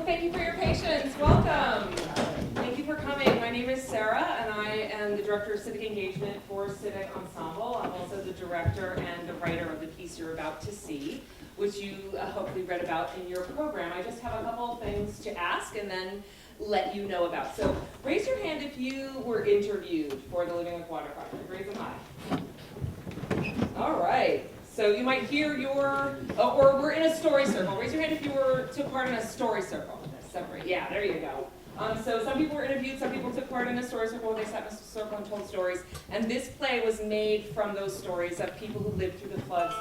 thank you for your patience. Welcome. Thank you for coming. My name is Sarah, and I am the Director of Civic Engagement for Civic Ensemble. I'm also the director and the writer of the piece you're about to see, which you hopefully read about in your program. I just have a couple of things to ask and then let you know about. So raise your hand if you were interviewed for the Living with Water project. Raise them high. All right. So you might hear or we're in a story circle. Raise your hand if you took part in a story circle. Separate. Yeah, there you go. So some people were interviewed, some people took part in a story circle, they sat in a circle and told stories. And this play was made from those stories of people who lived through the floods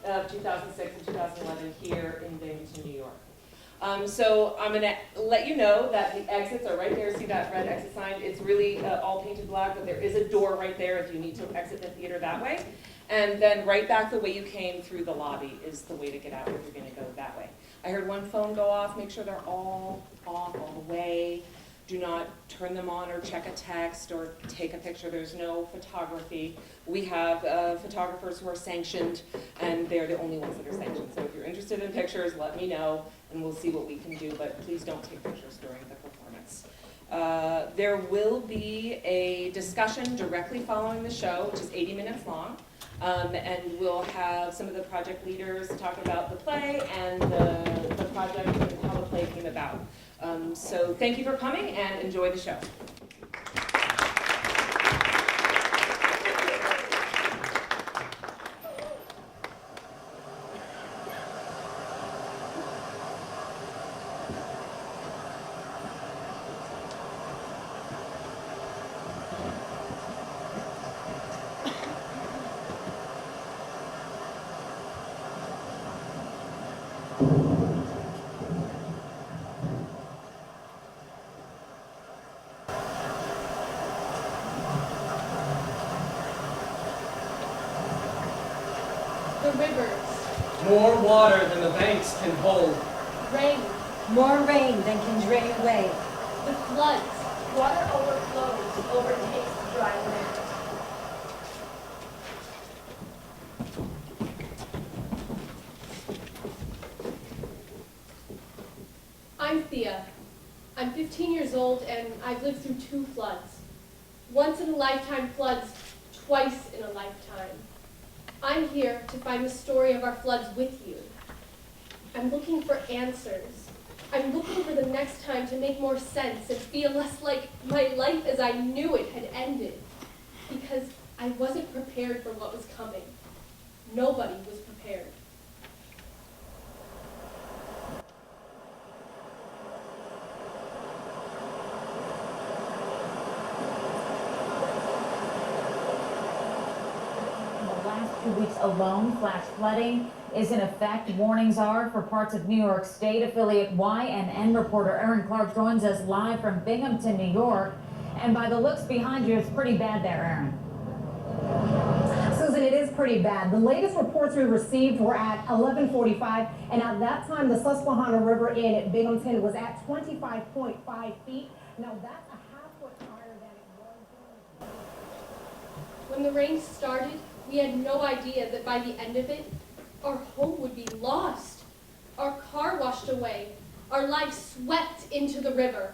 of 2006 and 2011 here in Binghamton, New York. So I'm going to let you know that the exits are right there. See that red exit sign? It's really all painted black, but there is a door right there if you need to exit the theater that way. And then right back the way you came through the lobby is the way to get out if you're going to go that way. I heard one phone go off. Make sure they're all off all the way. Do not turn them on or check a text or take a picture. There's no photography. We have photographers who are sanctioned, and they're the only ones that are sanctioned. So if you're interested in pictures, let me know, and we'll see what we can do. But please don't take pictures during the performance. There will be a discussion directly following the show, which is 80 minutes long. And we'll have some of the project leaders talk about the play and the project and how the play came about. So thank you for coming and enjoy the show. The rivers. More water than the banks can hold. Rain. More rain than can drain away. The floods. Water overflows, overtakes the dry land. I'm Thea. I'm 15 years old and I've lived through 2 floods. Once in a lifetime floods, twice in a lifetime. I'm here to find the story of our floods with you. I'm looking for answers. I'm looking for the next time to make more sense and feel less like my life as I knew it had ended. Because I wasn't prepared for what was coming. Nobody was prepared. Last 2 weeks alone, flash flooding is in effect. Warnings are for parts of New York State. Affiliate YNN reporter Erin Clark joins us live from Binghamton, New York. And by the looks behind you, it's pretty bad there, Erin. Susan, it is pretty bad. The latest reports we received were at 11:45, and at that time, the Susquehanna River in at Binghamton was at 25.5 feet. Now, that's a half-foot higher than it was. When the rain started, we had no idea that by the end of it, our home would be lost. Our car washed away. Our life swept into the river.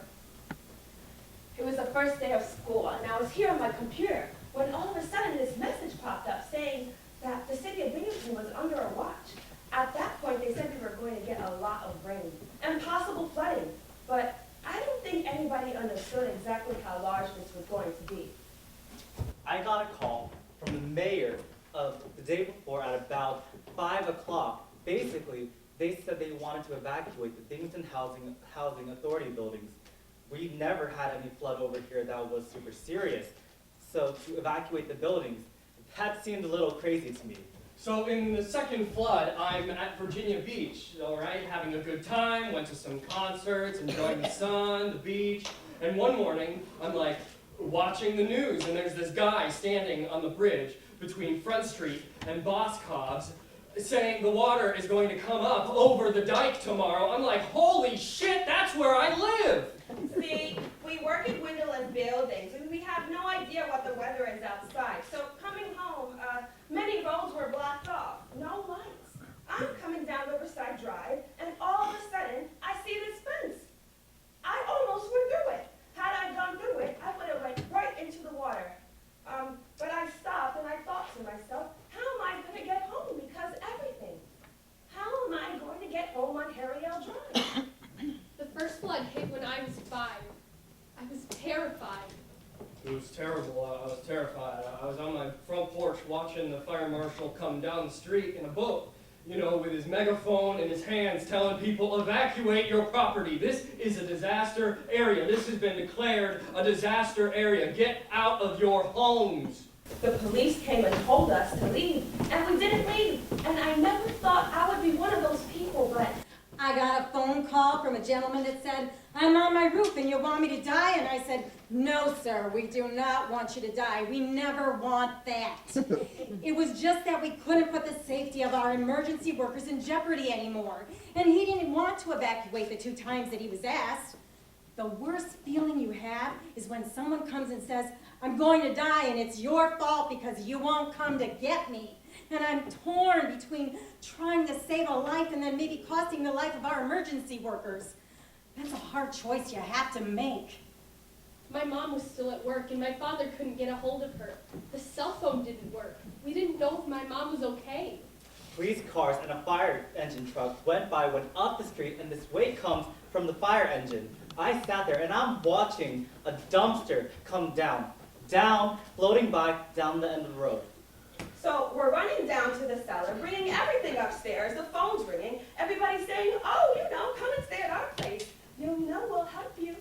It was the first day of school, and I was here on my computer when all of a sudden this message popped up saying that the city of Binghamton was under a watch. At that point, they said we were going to get a lot of rain and possible flooding, but I don't think anybody understood exactly how large this was going to be. I got a call from the mayor of the day before at about 5 o'clock. Basically, they said they wanted to evacuate the Binghamton Housing Authority buildings. We've never had any flood over here that was super serious. So to evacuate the buildings, that seemed a little crazy to me. So in the second flood, I'm at Virginia Beach, all right, having a good time, went to some concerts, enjoying the sun, the beach, and one morning, I'm like watching the news, and there's this guy standing on the bridge between Front Street and Boscov's saying the water is going to come up over the dike tomorrow. I'm like, holy shit, that's where I live! See, we work in windowless buildings, and we have no idea what the weather is outside. So coming home, many roads were blocked off, no lights. I'm coming down Riverside Drive, and all of a sudden, I see this fence. was terrified. I was on my front porch watching the fire marshal come down the street in a boat, you know, with his megaphone in his hands telling people, evacuate your property. This is a disaster area. This has been declared a disaster area. Get out of your homes. The police came and told us to leave, and we didn't leave. And I never thought I would be one of those people, but I got a phone call from a gentleman that said, I'm on my roof and you want me to die? And I said, no, sir, we do not want you to die. We never want that. It was just that we couldn't put the safety of our emergency workers in jeopardy anymore. And he didn't want to evacuate the 2 times that he was asked. The worst feeling you have is when someone comes and says, I'm going to die and it's your fault because you won't come to get me. And I'm torn between trying to save a life and then maybe costing the life of our emergency workers. That's a hard choice you have to make. My mom was still at work and my father couldn't get a hold of her. The cell phone didn't work. We didn't know if my mom was okay. Police cars and a fire engine truck went up the street, and this wake comes from the fire engine. I sat there and I'm watching a dumpster come down, floating by down the end of the road. so we're running down to the cellar, bringing everything upstairs, the phone's ringing, everybody's saying, oh, come and stay at our place. We'll help you.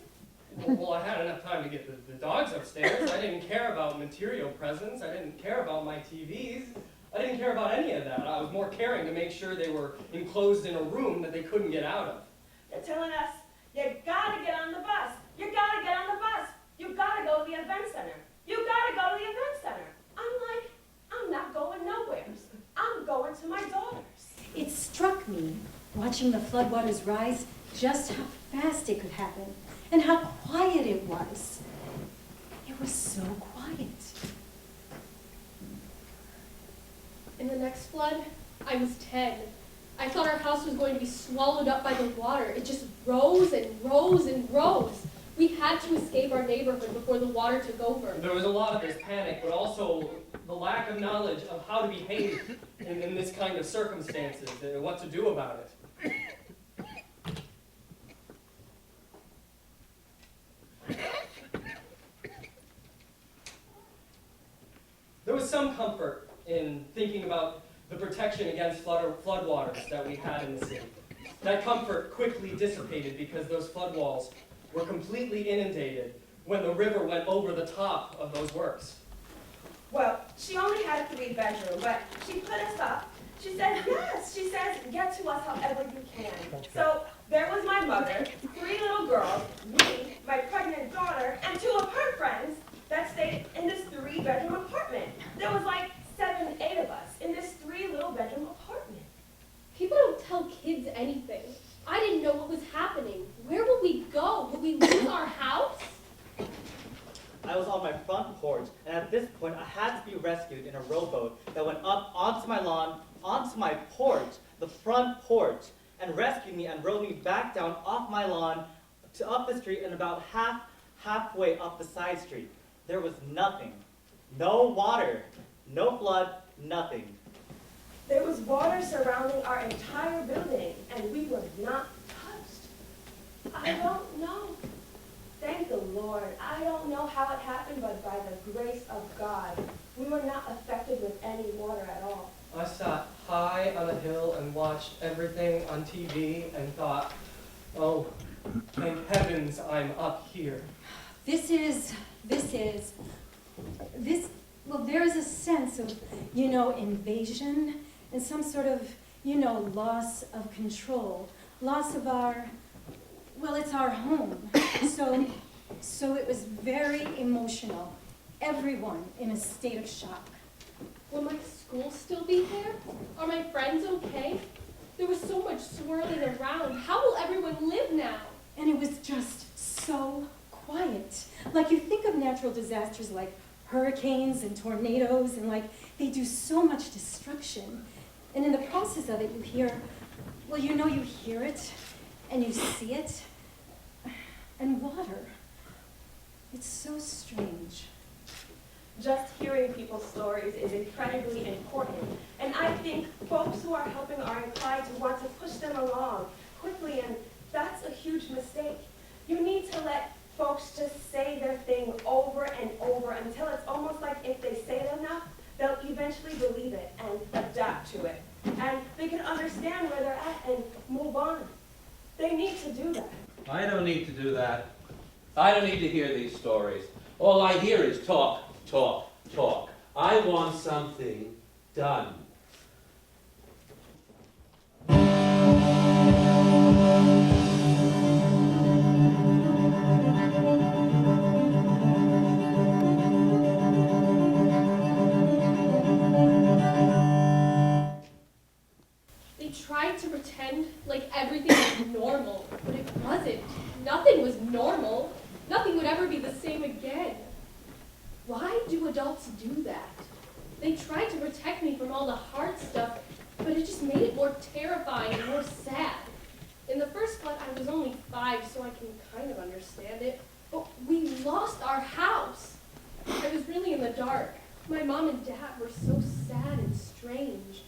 Well, I had enough time to get the dogs upstairs. I didn't care about material presents. I didn't care about my TVs. I didn't care about any of that. I was more caring to make sure they were enclosed in a room that they couldn't get out of. They're telling us, you gotta get on the bus. You gotta get on the bus. You gotta go to the event center. You gotta go to the event center. I'm like, I'm not going nowhere. I'm going to my daughter's. It struck me, watching the floodwaters rise, just how fast it could happen and how quiet it was. It was so quiet. In the next flood, I was 10. I thought our house was going to be swallowed up by the water. It just rose and rose and rose. We had to escape our neighborhood before the water took over. There was a lot of this panic, but also the lack of knowledge of how to behave in this kind of circumstances and what to do about it. There was some comfort in thinking about the protection against floodwaters that we had in the city. That comfort quickly dissipated because those flood walls were completely inundated when the river went over the top of those works. Well, she only had a 3-bedroom, but she put us up. She said, yes. She says, get to us however you can. So there was my mother, 3 little girls, me, my pregnant daughter, and 2 of her friends that stayed in this 3-bedroom apartment. There was like 7, 8 of us in this 3 little bedroom apartment. People don't tell kids anything. I didn't know what was happening. Where would we go? Would we lose our house? I was on my front porch, and at this point I had to be rescued in a rowboat that went up onto my lawn, onto my porch, the front porch, and rescued me and rowed me back down off my lawn to up the street and about halfway up the side street. There was nothing. No water, no flood, nothing. There was water surrounding our entire building, and we were not touched. I don't know. Thank the Lord. I don't know how it happened, but by the grace of God, we were not affected with any water at all. I sat high on a hill and watched everything on TV and thought, oh, thank heavens I'm up here. Well, there is a sense of, invasion and some sort of, loss of control, loss of it's our home. So it was very emotional. Everyone in a state of shock. Will my school still be there? Are my friends okay? There was so much swirling around. How will everyone live now? And it was just so quiet. Like you think of natural disasters like hurricanes and tornadoes, and they do so much destruction. And in the process of it, you hear it, and you see it, and water. It's so strange. Just hearing people's stories is incredibly important, and I think folks who are helping are inclined to want to push them along quickly, and that's a huge mistake. You need to let folks just say their thing over and over until it's almost like if they say it enough, they'll eventually believe it and adapt to it. And they can understand where they're at and move on. They need to do that. I don't need to do that. I don't need to hear these stories. All I hear is talk, talk, talk. I want something done. They tried to pretend like everything was normal, but it wasn't. Nothing was normal. Nothing would ever be the same again. Why do adults do that? They tried to protect me from all the hard stuff, but it just made it more terrifying and more sad. In the first flood, I was only 5, so I can kind of understand it. But we lost our house. I was really in the dark. My mom and dad were so sad and strange.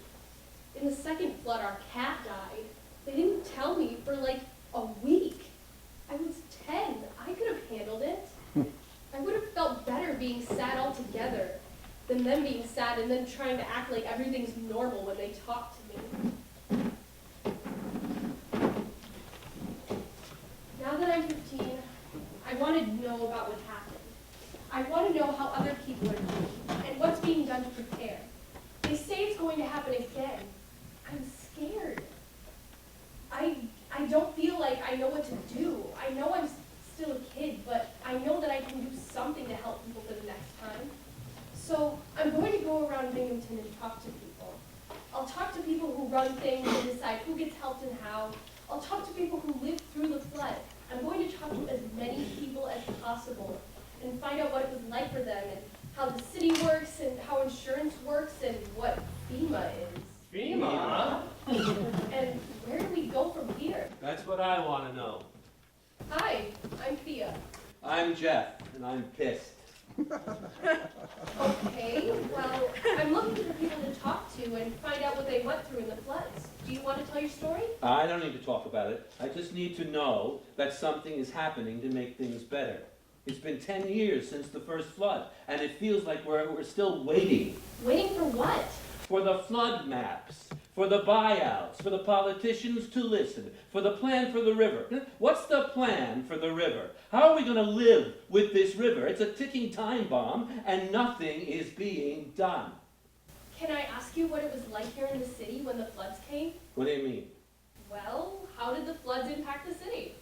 In the second flood, our cat died. They didn't tell me for like a week. I was 10. I could have handled it. I would have felt better being sad altogether than them being sad and then trying to act like everything's normal when they talk to me. Now that I'm 15, I want to know about what happened. I want to know how other people are doing and what's being done to prepare. They say it's going to happen again. I'm scared. I don't feel like I know what to do. I know I'm still a kid, but I know that I can do something to help people for the next time. So I'm going to go around Binghamton and talk to people. I'll talk to people who run things and decide who gets helped and how. I'll talk to people who lived through the flood. I'm going to talk to as many people as possible and find out what it was like for them and how the city works and how insurance works and what FEMA is. FEMA? And where do we go from here? That's what I want to know. Hi, I'm Thea. I'm Jeff, and I'm pissed. Okay, well, I'm looking for people to talk to and find out what they went through in the floods. Do you want to tell your story? I don't need to talk about it. I just need to know that something is happening to make things better. It's been 10 years since the first flood, and it feels like we're still waiting. Waiting for what? For the flood maps, for the buyouts, for the politicians to listen, for the plan for the river. What's the plan for the river? How are we going to live with this river? It's a ticking time bomb, and nothing is being done. Can I ask you what it was like here in the city when the floods came? What do you mean? Well, how did the floods impact the city?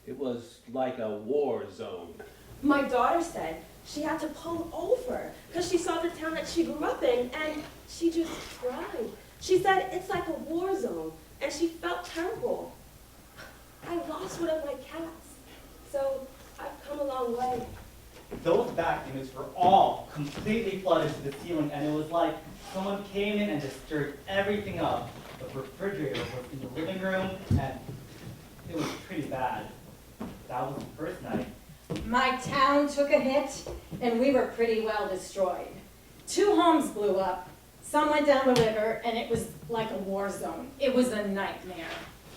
It was like a war zone. My daughter said she had to pull over because she saw the town that she grew up in and she just cried. She said it's like a war zone and she felt terrible. I lost one of my cats, so I've come a long way. Those back units were all completely flooded to the ceiling, and it was like someone came in and just stirred everything up. The refrigerator was in the living room, and it was pretty bad. That was the first night. My town took a hit, and we were pretty well destroyed. 2 homes blew up. Some went down the river, and it was like a war zone. It was a nightmare.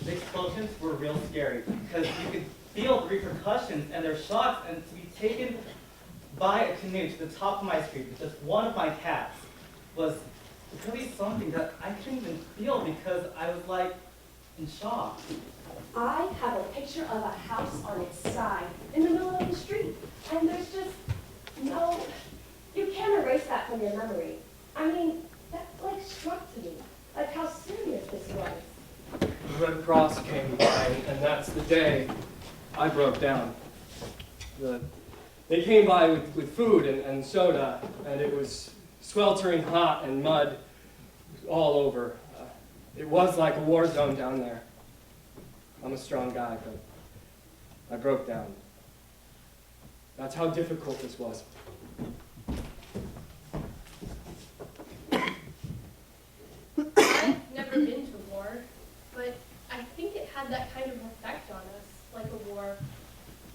The explosions were real scary because you could feel the repercussions and their shocks, and to be taken by a canoe to the top of my street with just one of my cats was really something that I couldn't even feel because I was like in shock. I have a picture of a house on its side in the middle of the street, and there's just no, you can't erase that from your memory. I mean, that like struck to me, like how serious this was. The Red Cross came by, and that's the day I broke down. They came by with food and soda, and it was sweltering hot and mud all over. It was like a war zone down there. I'm a strong guy, but I broke down. That's how difficult this was. I've never been to war, but I think it had that kind of effect on us, like a war.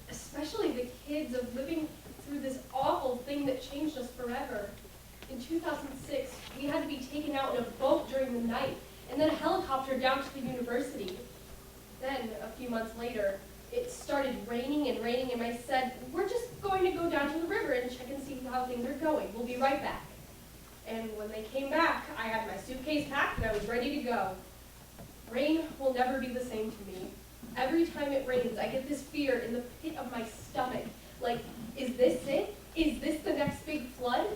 Especially the kids of living through this awful thing that changed us forever. In 2006, we had to be taken out in a boat during the night, and then a helicopter down to the university. Then, a few months later, it started raining and raining, and I said, we're just going to go down to the river and check and see how things are going. We'll be right back. And when they came back, I had my suitcase packed and I was ready to go. Rain will never be the same to me. Every time it rains, I get this fear in the pit of my stomach. Like, is this it? Is this the next big flood?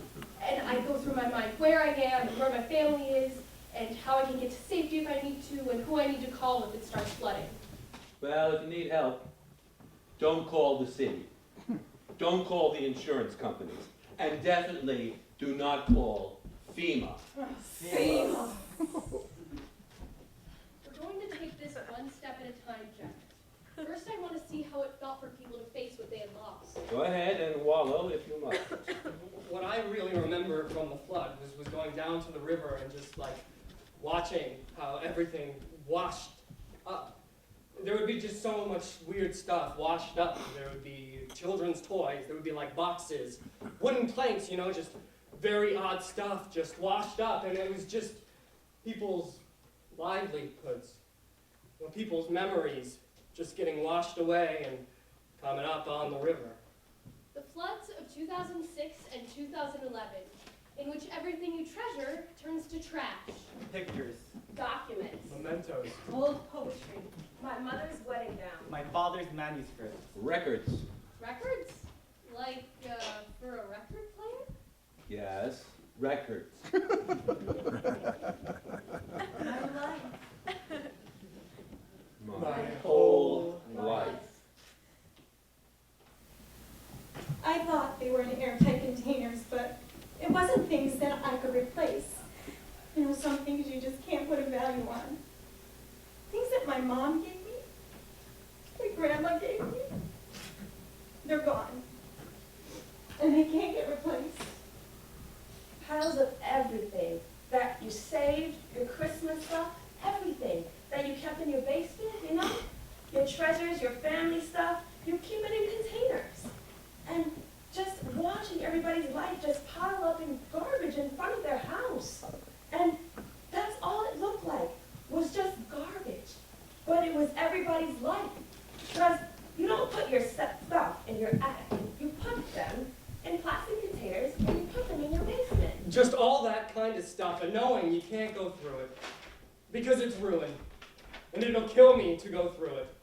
And I go through my mind where I am, and where my family is, and how I can get to safety if I need to, and who I need to call if it starts flooding. Well, if you need help, don't call the city. Don't call the insurance companies. And definitely do not call FEMA. FEMA. We're going to take this one step at a time, Jack. First, I want to see how it felt for people to face what they had lost. Go ahead and wallow if you must. What I really remember from the flood was going down to the river and just like watching how everything washed up. There would be just so much weird stuff washed up. There would be children's toys. There would be like boxes, wooden planks, you know, just very odd stuff just washed up. And it was just people's livelihoods, you know, people's memories just getting washed away and coming up on the river. The floods of 2006 and 2011, in which everything you treasure turns to trash. Pictures. Documents, Mementos. old poetry, my mother's wedding gown. My father's manuscript. Records. Records? Like, for a record player? Yes, records. My whole life. I thought they were in airtight containers, but it wasn't things that I could replace. You know, some things you just can't put a value on. Things that my mom gave me, my grandma gave me, they're gone. And they can't get replaced. Piles of everything that you saved, your Christmas stuff, everything that you kept in your basement, you know? Your treasures, your family stuff, you keep it in containers. And just watching everybody's life just pile up in garbage in front of their house. And that's all it looked like, was just garbage. But it was everybody's life. Because you don't put your stuff in your attic. You put them in plastic containers and you put them in your basement. Just all that kind of stuff, and knowing you can't go through it because it's ruined, and it'll kill me to go through it,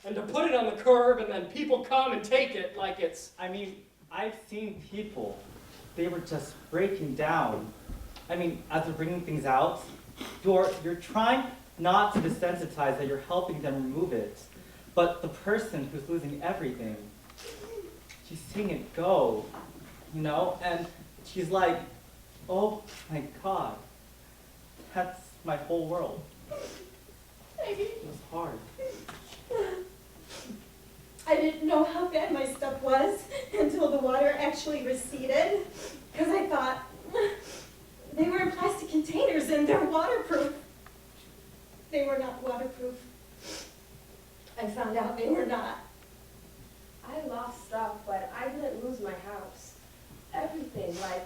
and to put it on the curb, and then people come and take it like it's. I mean, I've seen people, they were just breaking down. I mean, as they're bringing things out, you're trying not to desensitize that you're helping them remove it, but the person who's losing everything, she's seeing it go, you know, and she's like, oh my God, that's my whole world. It was hard. I didn't know how bad my stuff was until the water actually receded, because I thought they were in plastic containers and they're waterproof. They were not waterproof. I found out they were not. I lost stuff, but I didn't lose my house. Everything, like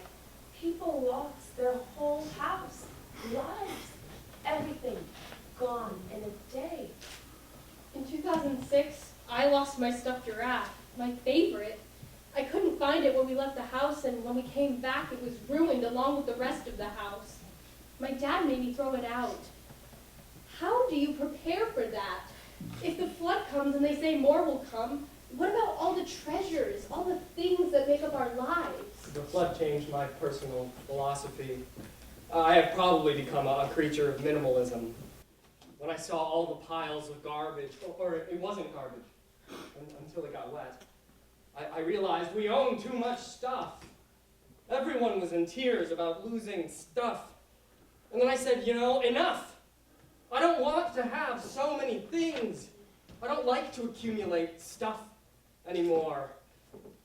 people lost their whole house, lives, everything gone in a day. In 2006, I lost my stuffed giraffe, my favorite. I couldn't find it when we left the house, and when we came back, it was ruined along with the rest of the house. My dad made me throw it out. How do you prepare for that? If the flood comes and they say more will come, what about all the treasures, all the things that make up our lives? The flood changed my personal philosophy. I have probably become a creature of minimalism. When I saw all the piles of garbage, or it wasn't garbage until it got wet, I realized we own too much stuff. Everyone was in tears about losing stuff. And then I said, you know, enough. I don't want to have so many things. I don't like to accumulate stuff anymore.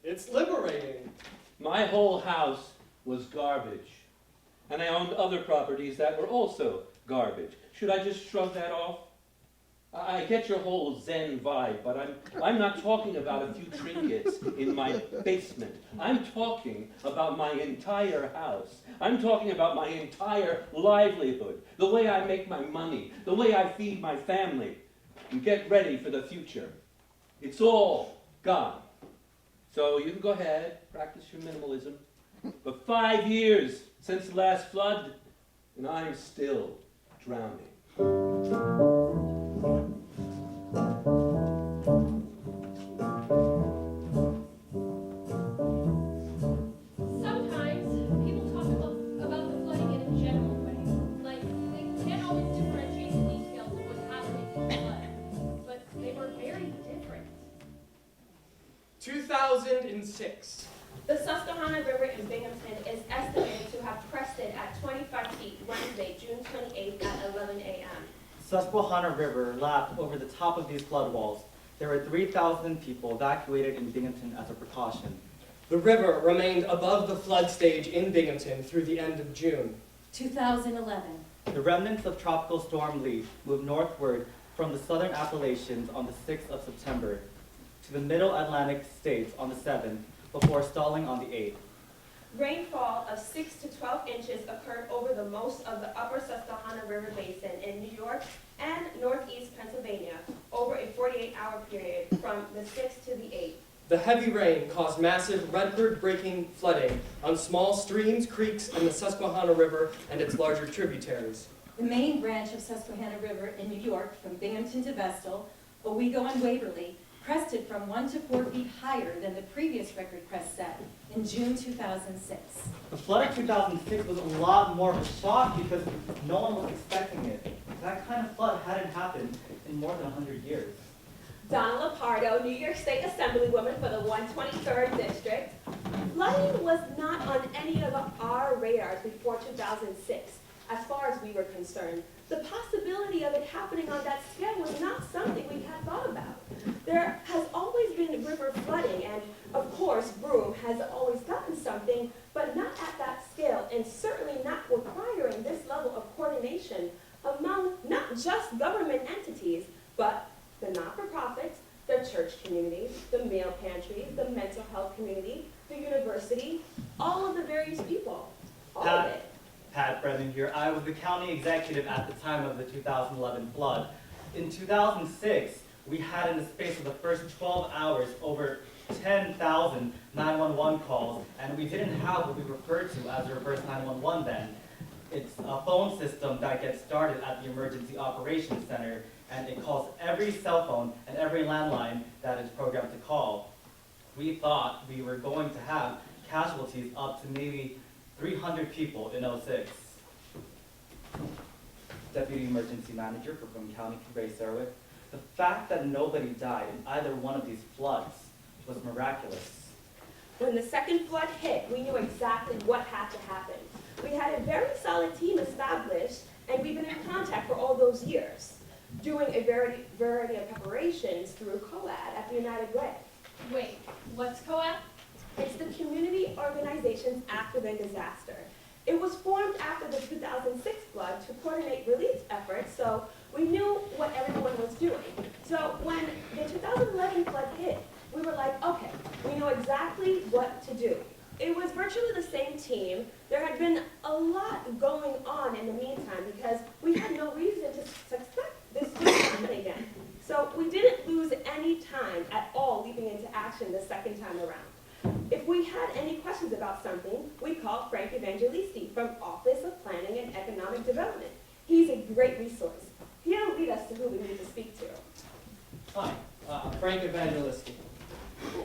It's liberating. My whole house was garbage. And I owned other properties that were also garbage. Should I just shrug that off? I get your whole Zen vibe, but I'm not talking about a few trinkets in my basement. I'm talking about my entire house. I'm talking about my entire livelihood, the way I make my money, the way I feed my family, and get ready for the future. It's all gone. So you can go ahead, practice your minimalism. But 5 years since the last flood, and I'm still drowning. Sometimes people talk about the flooding in a general way. Like, they can't always differentiate the details of what happened in the flood. But they were very different. 2006. The Susquehanna River in Binghamton is estimated to have crested at 25 feet Wednesday, June 28th at 11 a.m. Susquehanna River lapped over the top of these flood walls. There were 3,000 people evacuated in Binghamton as a precaution. The river remained above the flood stage in Binghamton through the end of June. 2011. The remnants of Tropical Storm Lee moved northward from the southern Appalachians on the 6th of September to the middle Atlantic states on the 7th, before stalling on the 8th. Rainfall of 6 to 12 inches occurred over the most of the upper Susquehanna River Basin in New York and northeast Pennsylvania over a 48-hour period from the 6th to the 8th. The heavy rain caused massive record-breaking flooding on small streams, creeks, and the Susquehanna River and its larger tributaries. The main branch of Susquehanna River in New York, from Binghamton to Vestal, Owego and Waverly, crested from 1 to 4 feet higher than the previous record crest set in June 2006. The flood of 2006 was a lot more of a shock because no one was expecting it. That kind of flood hadn't happened in more than 100 years. Donna Lopardo, New York State Assemblywoman for the 123rd District. Flooding was not on any of our radars before 2006, as far as we were concerned. The possibility of it happening on that scale was not something we had thought about. There has always been river flooding, and of course, Broome has always gotten something, but not at that scale, and certainly not requiring this level of coordination among not just government entities, but the not-for-profits, the church community, the meal pantries, the mental health community, the university, all of the various people, all of it. Pat Brennan here. I was the county executive at the time of the 2011 flood. In 2006, we had in the space of the first 12 hours over 10,000 911 calls, and we didn't have what we referred to as a reverse 911 then. It's a phone system that gets started at the Emergency Operations Center, and it calls every cell phone and every landline that is programmed to call. We thought we were going to have casualties up to maybe 300 people in 06. Deputy Emergency Manager for Broome County, Ray Serwick. The fact that nobody died in either one of these floods was miraculous. When the second flood hit, we knew exactly what had to happen. We had a very solid team established, and we've been in contact for all those years, doing a variety of preparations through COAD at the United Way. Wait, what's COAP? It's the Community Organizations After the Disaster. It was formed after the 2006 flood to coordinate relief efforts, so we knew what everyone was doing. So when the 2011 flood hit, we were like, okay, we know exactly what to do. It was virtually the same team. There had been a lot going on in the meantime because we had no reason to suspect this would happen again. So we didn't lose any time at all leaping into action the second time around. If we had any questions about something, we called Frank Evangelisti from Office of Planning and Economic Development. He's a great resource. He'll lead us to who we need to speak to. Hi, Frank Evangelisti.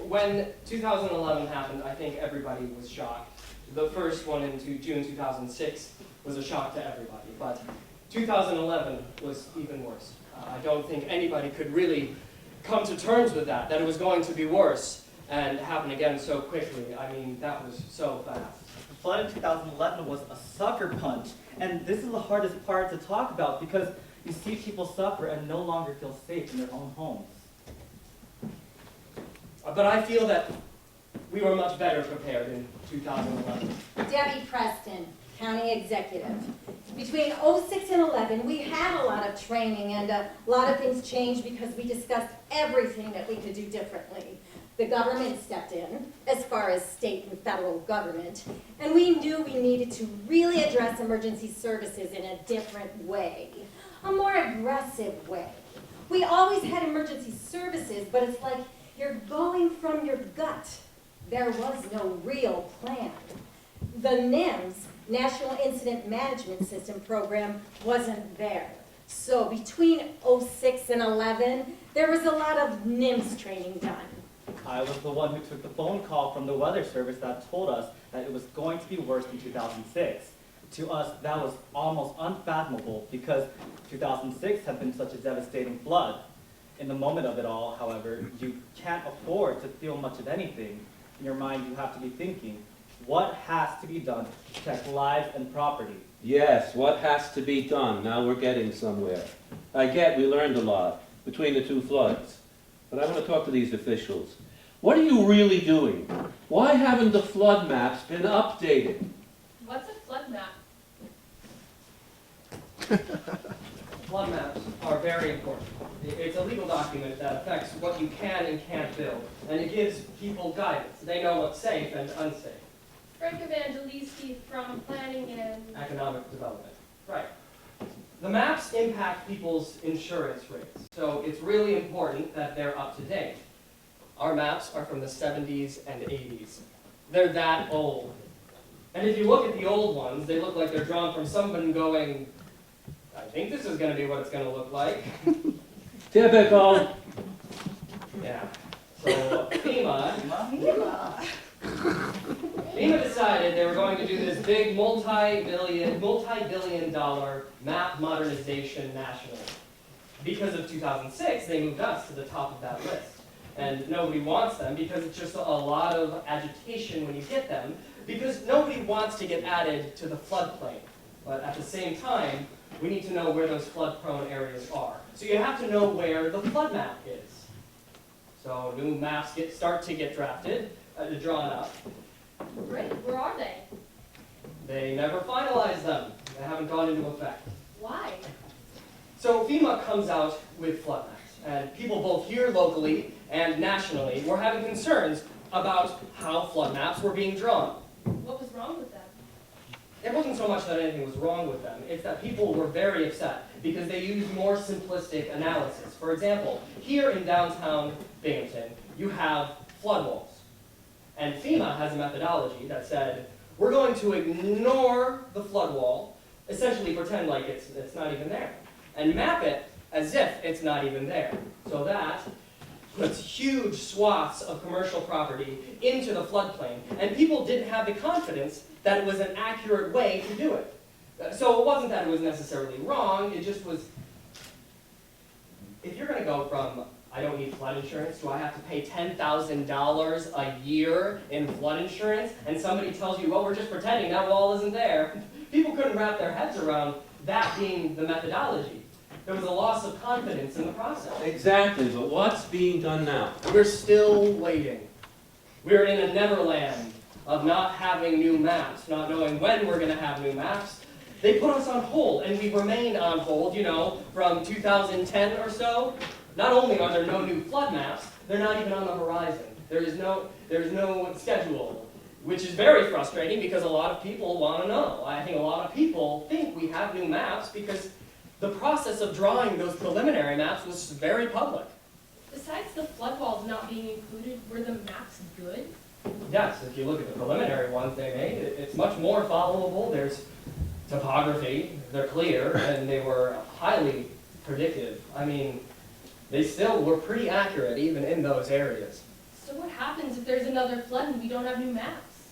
When 2011 happened, I think everybody was shocked. The first one into June 2006 was a shock to everybody, but 2011 was even worse. I don't think anybody could really come to terms with that it was going to be worse and happen again so quickly. I mean, that was so fast. The flood in 2011 was a sucker punch, and this is the hardest part to talk about because you see people suffer and no longer feel safe in their own homes. But I feel that we were much better prepared in 2011. Debbie Preston, County Executive. Between 06 and 11, we had a lot of training and a lot of things changed because we discussed everything that we could do differently. The government stepped in, as far as state and federal government, and we knew we needed to really address emergency services in a different way, a more aggressive way. We always had emergency services, but it's like you're going from your gut. There was no real plan. The NIMS, National Incident Management System program, wasn't there. So between '06 and '11, there was a lot of NIMS training done. I was the one who took the phone call from the weather service that told us that it was going to be worse than 2006. To us, that was almost unfathomable because 2006 had been such a devastating flood. In the moment of it all, however, you can't afford to feel much of anything. In your mind, you have to be thinking, what has to be done to protect lives and property? Yes, what has to be done? Now we're getting somewhere. I get we learned a lot between the two floods. But I want to talk to these officials. What are you really doing? Why haven't the flood maps been updated? What's a flood map? Flood maps are very important. It's a legal document that affects what you can and can't build, and it gives people guidance. They know what's safe and unsafe. Frank Evangelista from Planning and... Economic development. Right. The maps impact people's insurance rates, so it's really important that they're up to date. Our maps are from the 70s and 80s. They're that old. And if you look at the old ones, they look like they're drawn from someone going, I think this is going to be what it's going to look like. Typical. Yeah. So FEMA decided they were going to do this big multi-billion dollar map modernization nationally. Because of 2006, they moved us to the top of that list. And nobody wants them because it's just a lot of agitation when you get them, because nobody wants to get added to the floodplain. But at the same time, we need to know where those flood-prone areas are. So you have to know where the flood map is. So new maps start to get drafted, drawn up. Great, where are they? They never finalize them. They haven't gone into effect. Why? So FEMA comes out with flood maps, and people both here locally and nationally were having concerns about how flood maps were being drawn. What was wrong with them? It wasn't so much that anything was wrong with them, it's that people were very upset because they used more simplistic analysis. For example, here in downtown Binghamton, you have flood walls. And FEMA has a methodology that said, we're going to ignore the flood wall, essentially pretend like it's not even there, and map it as if it's not even there. So that puts huge swaths of commercial property into the floodplain, and people didn't have the confidence that it was an accurate way to do it. So it wasn't that it was necessarily wrong, it just was, if you're going to go from, I don't need flood insurance, do I have to pay $10,000 a year in flood insurance, and somebody tells you, well, we're just pretending that wall isn't there, people couldn't wrap their heads around that being the methodology. There was a loss of confidence in the process. Exactly, but what's being done now? We're still waiting. We're in a neverland of not having new maps, not knowing when we're going to have new maps. They put us on hold, and we remained on hold, from 2010 or so. Not only are there no new flood maps, they're not even on the horizon. There's no schedule, which is very frustrating because a lot of people want to know. I think a lot of people think we have new maps because the process of drawing those preliminary maps was very public. Besides the flood walls not being included, were the maps good? Yes, if you look at the preliminary ones they made, it's much more followable. There's topography, they're clear, and they were highly predictive. I mean, they still were pretty accurate even in those areas. So what happens if there's another flood and we don't have new maps?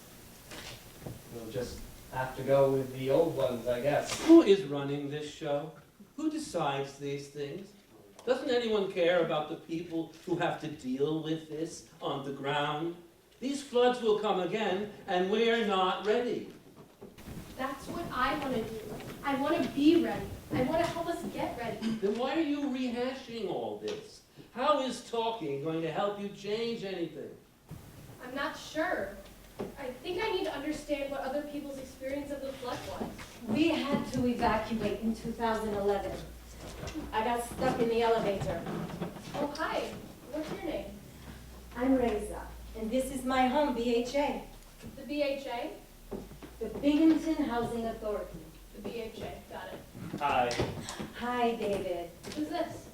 We'll just have to go with the old ones, I guess. Who is running this show? Who decides these things? Doesn't anyone care about the people who have to deal with this on the ground? These floods will come again, and we're not ready. That's what I want to do. I want to be ready. I want to help us get ready. Then why are you rehashing all this? How is talking going to help you change anything? I'm not sure. I think I need to understand what other people's experience of the flood was. We had to evacuate in 2011. I got stuck in the elevator. Oh, hi. What's your name? I'm Reza, and this is my home, BHA, The BHA? the Binghamton Housing Authority. The BHA. Got it. Hi. Hi, David. Who's this?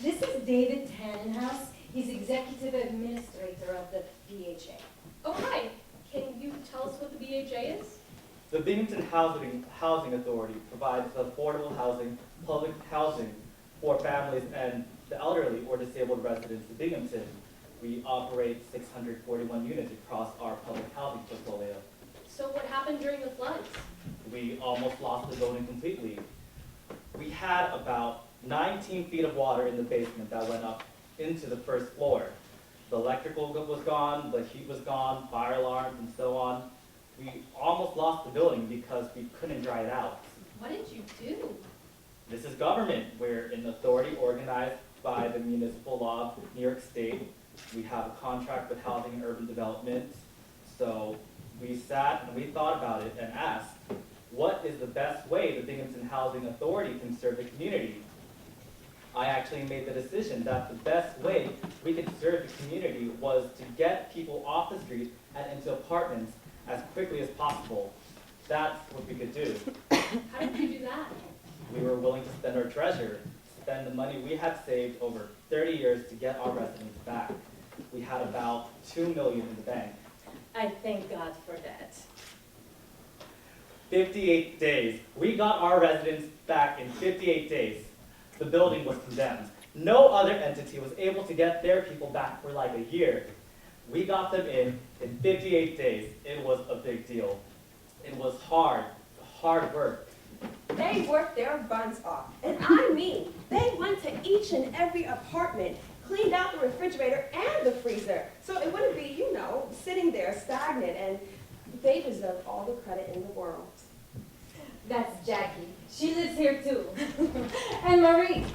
This is David Tannenhouse. He's executive administrator of the BHA. Oh, hi. Can you tell us what the BHA is? The Binghamton Housing Authority provides affordable housing, public housing for families and the elderly or disabled residents of Binghamton. We operate 641 units across our public housing portfolio. So what happened during the floods? We almost lost the building completely. We had about 19 feet of water in the basement that went up into the first floor. The electrical was gone, the heat was gone, fire alarms and so on. We almost lost the building because we couldn't dry it out. What did you do? This is government. We're an authority organized by the municipal law of New York State. We have a contract with Housing and Urban Development. So we sat and we thought about it and asked, what is the best way the Binghamton Housing Authority can serve the community? I actually made the decision that the best way we could serve the community was to get people off the street and into apartments as quickly as possible. That's what we could do. How did you do that? We were willing to spend our treasure, spend the money we had saved over 30 years to get our residents back. We had about $2 million in the bank. I thank God for that. 58 days. We got our residents back in 58 days. The building was condemned. No other entity was able to get their people back for like a year. We got them in 58 days. It was a big deal. It was hard work. They worked their buns off. And I mean, they went to each and every apartment, cleaned out the refrigerator and the freezer. So it wouldn't be, you know, sitting there stagnant, and they deserve all the credit in the world. That's Jackie. She lives here too. And Marie.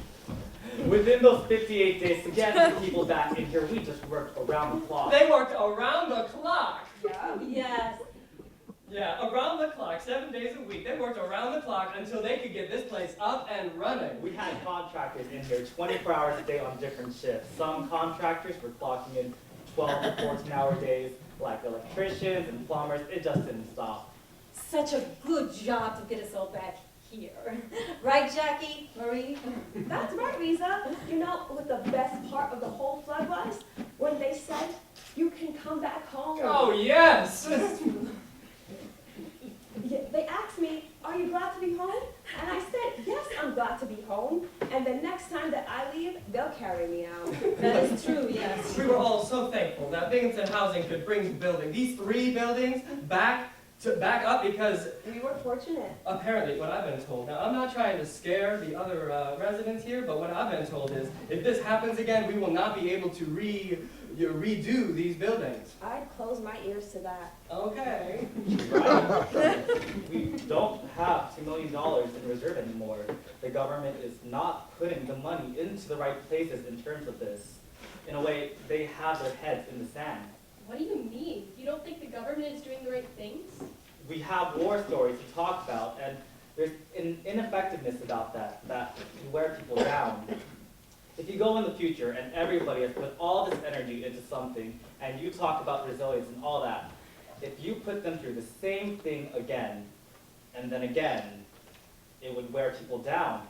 Within those 58 days to get the people back in here, we just worked around the clock. They worked around the clock. Yeah. Yes. Yeah, around the clock, 7 days a week. They worked around the clock until they could get this place up and running. We had contractors in here 24 hours a day on different shifts. Some contractors were clocking in 12 to 14-hour days, like electricians and plumbers. It just didn't stop. Such a good job to get us all back here. Right, Jackie? Marie? That's right, Riza. You know what the best part of the whole flood was? When they said, you can come back home. Oh, yes! Yeah, they asked me, are you glad to be home? And I said, yes, I'm glad to be home. And the next time that I leave, they'll carry me out. That is true, yes. We were all so thankful that Binghamton Housing could bring the building, these 3 buildings, back up because We were fortunate. apparently what I've been told, now I'm not trying to scare the other residents here, but what I've been told is if this happens again, we will not be able to redo these buildings. I'd close my ears to that. Okay. Right? We don't have $2 million in reserve anymore. The government is not putting the money into the right places in terms of this. In a way, they have their heads in the sand. What do you mean? You don't think the government is doing the right things? We have war stories to talk about, and there's an ineffectiveness about that can wear people down. If you go in the future and everybody has put all this energy into something, and you talk about resilience and all that, if you put them through the same thing again, and then again, it would wear people down.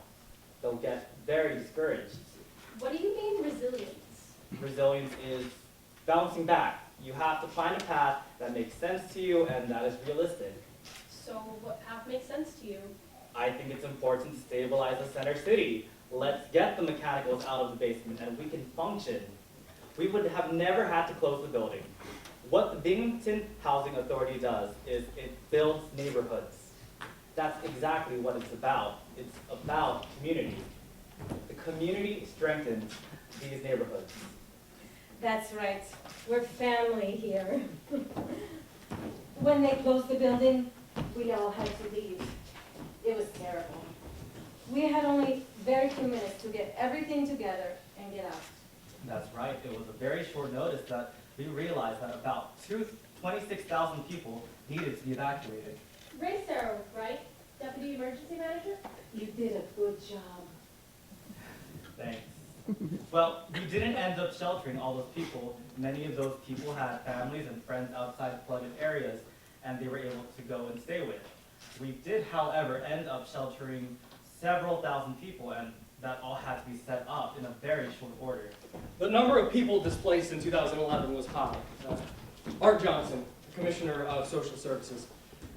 They'll get very discouraged. What do you mean resilience? Resilience is bouncing back. You have to find a path that makes sense to you and that is realistic. So what path makes sense to you? I think it's important to stabilize the center city. Let's get the mechanicals out of the basement and we can function. We would have never had to close the building. What the Binghamton Housing Authority does is it builds neighborhoods. That's exactly what it's about. It's about community. The community strengthens these neighborhoods. That's right. We're family here. When they closed the building, we all had to leave. It was terrible. We had only very few minutes to get everything together and get out. That's right. It was a very short notice that we realized that about 26,000 people needed to be evacuated. Ray Sarah, right? Deputy Emergency Manager? You did a good job. Thanks. Well, we didn't end up sheltering all those people. Many of those people had families and friends outside flooded areas, and they were able to go and stay with. We did, however, end up sheltering several thousand people, and that all had to be set up in a very short order. The number of people displaced in 2011 was high. Art Johnson, Commissioner of Social Services.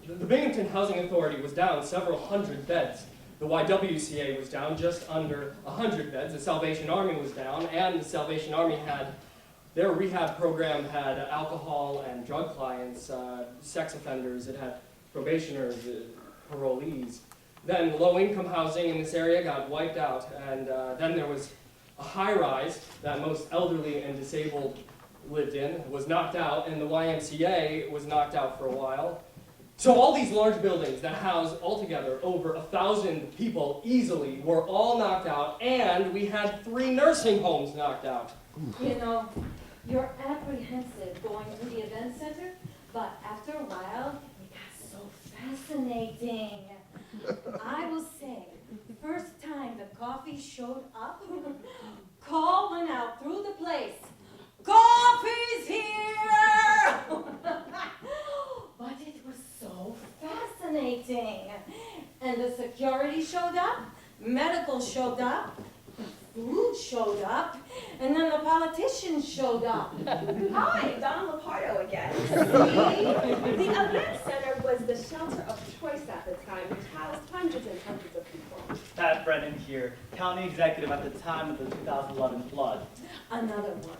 The Binghamton Housing Authority was down several hundred beds. The YWCA was down just under 100 beds. The Salvation Army was down, and the Salvation Army had, their rehab program had alcohol and drug clients, sex offenders, it had probationers, parolees. Then low-income housing in this area got wiped out, and then there was a high-rise that most elderly and disabled lived in, was knocked out, and the YMCA was knocked out for a while. So all these large buildings that house altogether over 1,000 people easily were all knocked out, and we had 3 nursing homes knocked out. You know, you're apprehensive going to the event center, but after a while, it got so fascinating. I will say, the first time the coffee showed up, call went out through the place. Coffee's here! But it was so fascinating. And the security showed up, medical showed up, food showed up, and then the politicians showed up. Hi, Donna Lapardo again. The event center was the shelter of choice at the time, which housed hundreds and hundreds of people. Pat Brennan here, county executive at the time of the 2011 flood. Another one.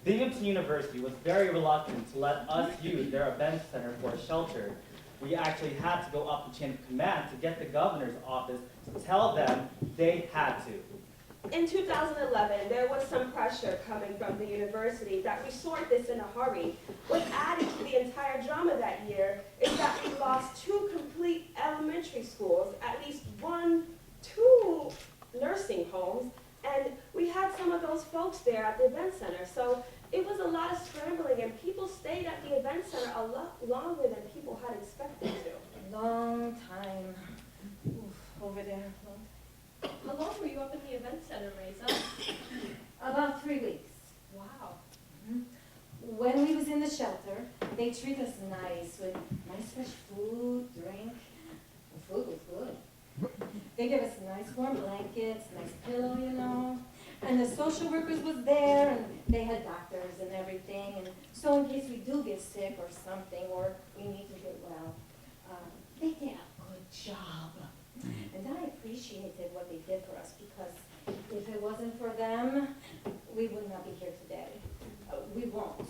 Binghamton University was very reluctant to let us use their event center for a shelter. We actually had to go up the chain of command to get the governor's office to tell them they had to. In 2011, there was some pressure coming from the university that restored this in a hurry. What added to the entire drama that year is that we lost 2 complete elementary schools, at least 2 nursing homes, and we had some of those folks there at the event center. So it was a lot of scrambling, and people stayed at the event center a lot longer than people had expected to. Long time. Oof, over there. How long were you up in the event center, Reza? About 3 weeks. Wow. When we was in the shelter, they treat us nice with nice fresh food, drink. The food was good. They give us nice warm blankets, nice pillow, you know. And the social workers was there, and they had doctors and everything. And so in case we do get sick or something, or we need to get well, they did a good job. And I appreciated what they did for us, because if it wasn't for them, we would not be here today. We won't.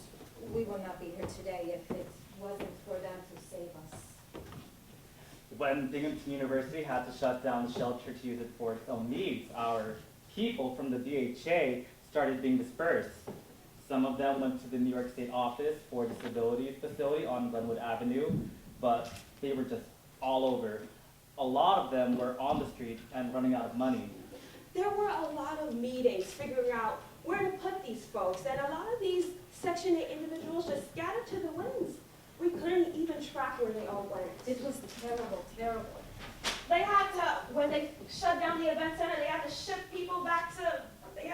We will not be here today if it wasn't for them to save us. When Binghamton University had to shut down the shelter to use it for its own needs, our people from the BHA started being dispersed. Some of them went to the New York State Office for Disabilities Facility on Glenwood Avenue, but they were just all over. A lot of them were on the street and running out of money. There were a lot of meetings figuring out where to put these folks, and a lot of these Section 8 individuals just scattered to the winds. We couldn't even track where they all went. It was terrible, terrible. They had to, when they shut down the event center, they had to ship people back to, they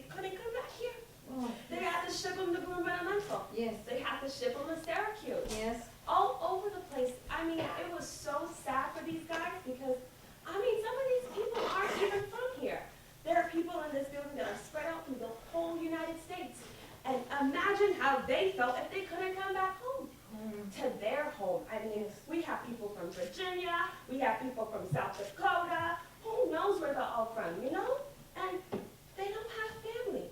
couldn't come back here. Oh, They had to ship them to Bloomberg Elemental. yes, They had to ship them to Syracuse. yes. All over the place. I mean, it was so sad for these guys because, I mean, some of these people aren't even from here. There are people in this building that are spread out through the whole United States. And imagine how they felt if they couldn't come back home, to their home. I mean, we have people from Virginia, we have people from South Dakota. Who knows where they're all from, you know? And they don't have family.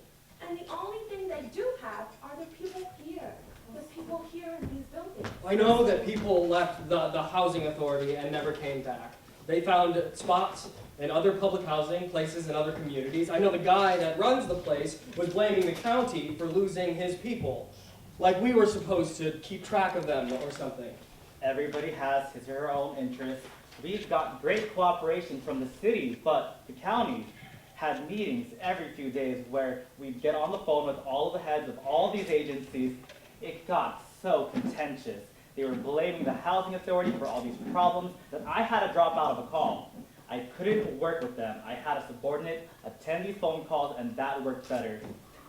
And the only thing they do have are the people here. The people here in these buildings. I know that people left the housing authority and never came back. They found spots in other public housing places in other communities. I know the guy that runs the place was blaming the county for losing his people. Like we were supposed to keep track of them or something. Everybody has his or her own interests. We've got great cooperation from the city, but the county had meetings every few days where we'd get on the phone with all of the heads of all these agencies. It got so contentious. They were blaming the housing authority for all these problems that I had to drop out of a call. I couldn't work with them. I had a subordinate attend these phone calls, and that worked better.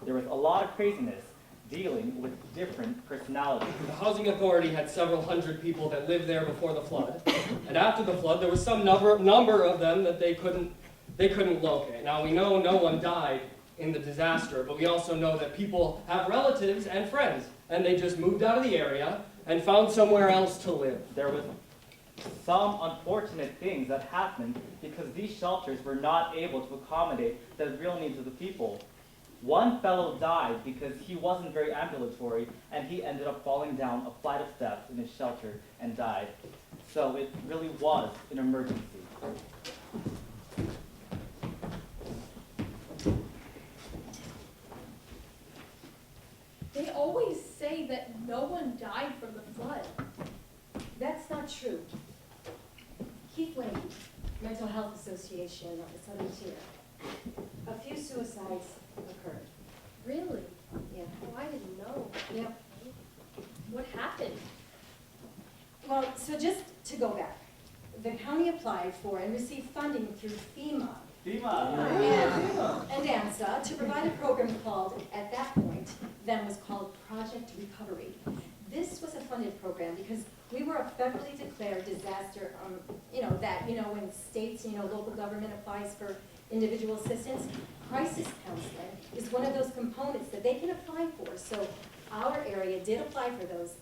There was a lot of craziness dealing with different personalities. The housing authority had several hundred people that lived there before the flood. And after the flood, there was some number of them that they couldn't they couldn't locate. Now we know no one died in the disaster, but we also know that people have relatives and friends, and they just moved out of the area and found somewhere else to live. There was some unfortunate things that happened because these shelters were not able to accommodate the real needs of the people. One fellow died because he wasn't very ambulatory and he ended up falling down a flight of steps in his shelter and died. So it really was an emergency. They always say that no one died from the flood. That's not true. Keith Lane, Mental Health Association of the Southern Tier. A few suicides occurred. Really? Yeah. Oh, I didn't know. Yeah. What happened? Well, so just to go back, the county applied for and received funding through FEMA and ANSA to provide a program called, at that point, then was called Project Recovery. This was a funded program because we were a federally declared disaster, when states, local government applies for individual assistance, crisis counseling is one of those components that they can apply for. So our area did apply for those,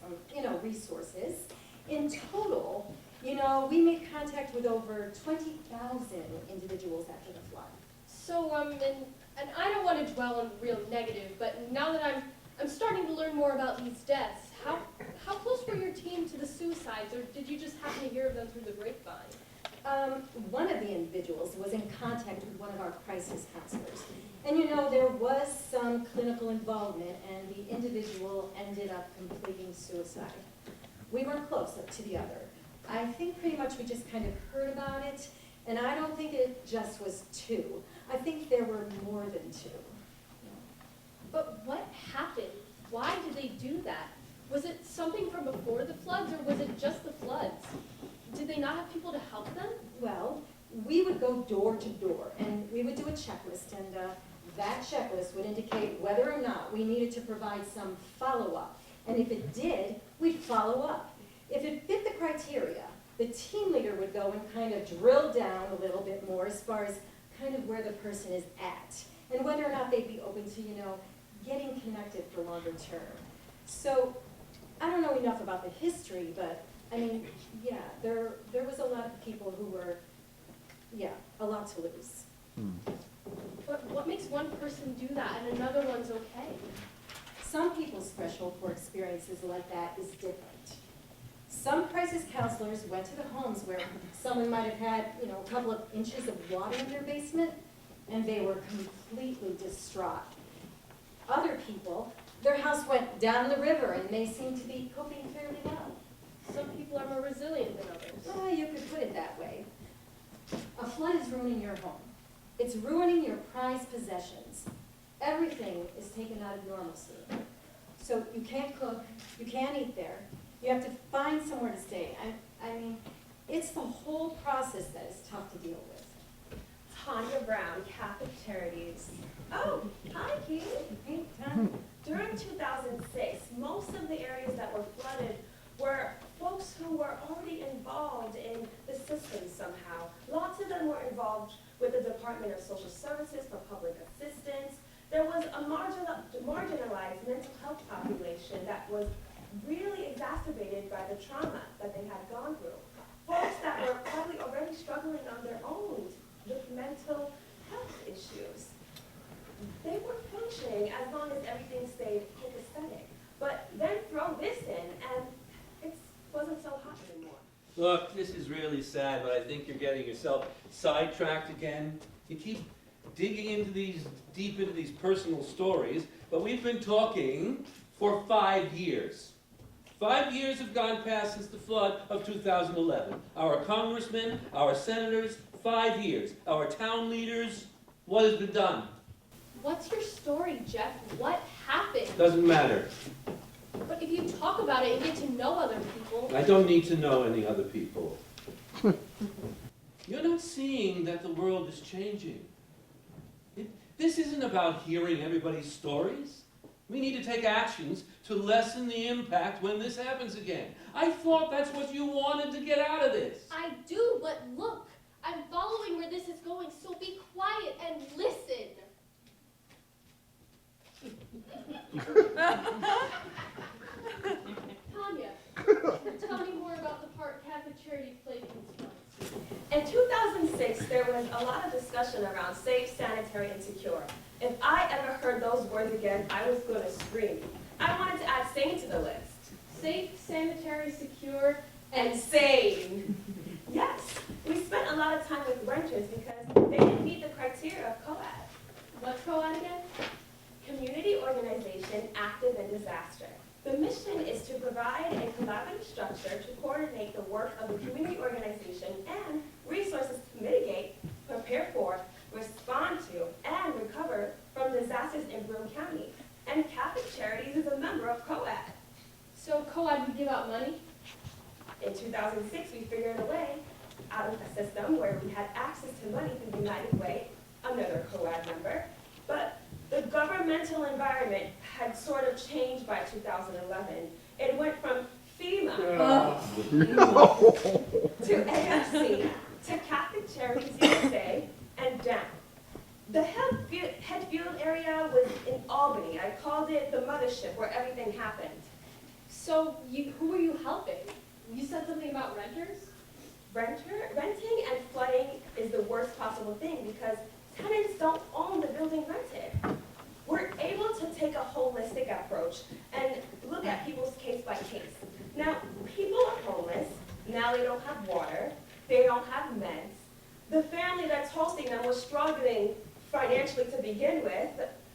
resources. In total, we made contact with over 20,000 individuals after the flood. So, and I don't want to dwell on the real negative, but now that I'm starting to learn more about these deaths, how close were your team to the suicides, or did you just happen to hear of them through the grapevine? One of the individuals was in contact with one of our crisis counselors. And there was some clinical involvement, and the individual ended up completing suicide. We weren't close up to the other. I think pretty much we just kind of heard about it, and I don't think it just was two. I think there were more than two. But what happened? Why did they do that? Was it something from before the floods, or was it just the floods? Did they not have people to help them? Well, we would go door to door, and we would do a checklist, and that checklist would indicate whether or not we needed to provide some follow-up. And if it did, we'd follow up. If it fit the criteria, the team leader would go and kind of drill down a little bit more as far as kind of where the person is at, and whether or not they'd be open to, getting connected for longer term. So, I don't know enough about the history, but there was a lot of people who were, a lot to lose. But what makes one person do that and another one's okay? Some people's threshold for experiences like that is different. Some crisis counselors went to the homes where someone might have had, a couple of inches of water in their basement, and they were completely distraught. Other people, their house went down the river, and they seemed to be coping fairly well. Some people are more resilient than others. Well, you could put it that way. A flood is ruining your home. It's ruining your prized possessions. Everything is taken out of normalcy. So you can't cook, you can't eat there, you have to find somewhere to stay. It's the whole process that is tough to deal with. Tanya Brown, Catholic Charities. Oh, hi, Keith. Hey, Tom. During 2006, most of the areas that were flooded were folks who were already involved in the system somehow. Lots of them were involved with the Department of Social Services for public assistance. There was a marginalized mental health population that was really exacerbated by the trauma that they had gone through. Folks that were probably already struggling on their own with mental health issues. They were functioning as long as everything stayed copacetic. But then throw this in, and it wasn't so hot anymore. Look, this is really sad, but I think you're getting yourself sidetracked again. You keep digging deep into these personal stories, but we've been talking for 5 years. 5 years have gone past since the flood of 2011. Our congressmen, our senators, 5 years. Our town leaders, what has been done? What's your story, Jeff? What happened? Doesn't matter. But if you talk about it and get to know other people... I don't need to know any other people. You're not seeing that the world is changing. This isn't about hearing everybody's stories. We need to take actions to lessen the impact when this happens again. I thought that's what you wanted to get out of this. I do, but look, I'm following where this is going, so be quiet and listen. Tanya, tell me more about the part Catholic Charities played in this month. In 2006, there was a lot of discussion around safe, sanitary, and secure. If I ever heard those words again, I was going to scream. I wanted to add sane to the list. Safe, sanitary, secure, And sane. Yes, we spent a lot of time with renters because they didn't meet the criteria of COAD. what's COAD again? Community Organization Active in Disaster. The mission is to provide a collaborative structure to coordinate the work of the community organization and resources to mitigate, prepare for, respond to, and recover from disasters in Broome County. And Catholic Charities is a member of COAD. So COAD would give out money? In 2006, we figured a way out of a system where we had access to money through United Way, another COAD member, but the governmental environment had sort of changed by 2011. It went from FEMA to AFC to Catholic Charities USA and down. The Headfield area was in Albany. I called it the mothership where everything happened. So who were you helping? You said something about renters? Renting and flooding is the worst possible thing because tenants don't own the building rented. We're able to take a holistic approach and look at people's case by case. Now, people are homeless. Now they don't have water. They don't have meds. The family that's hosting them was struggling financially to begin with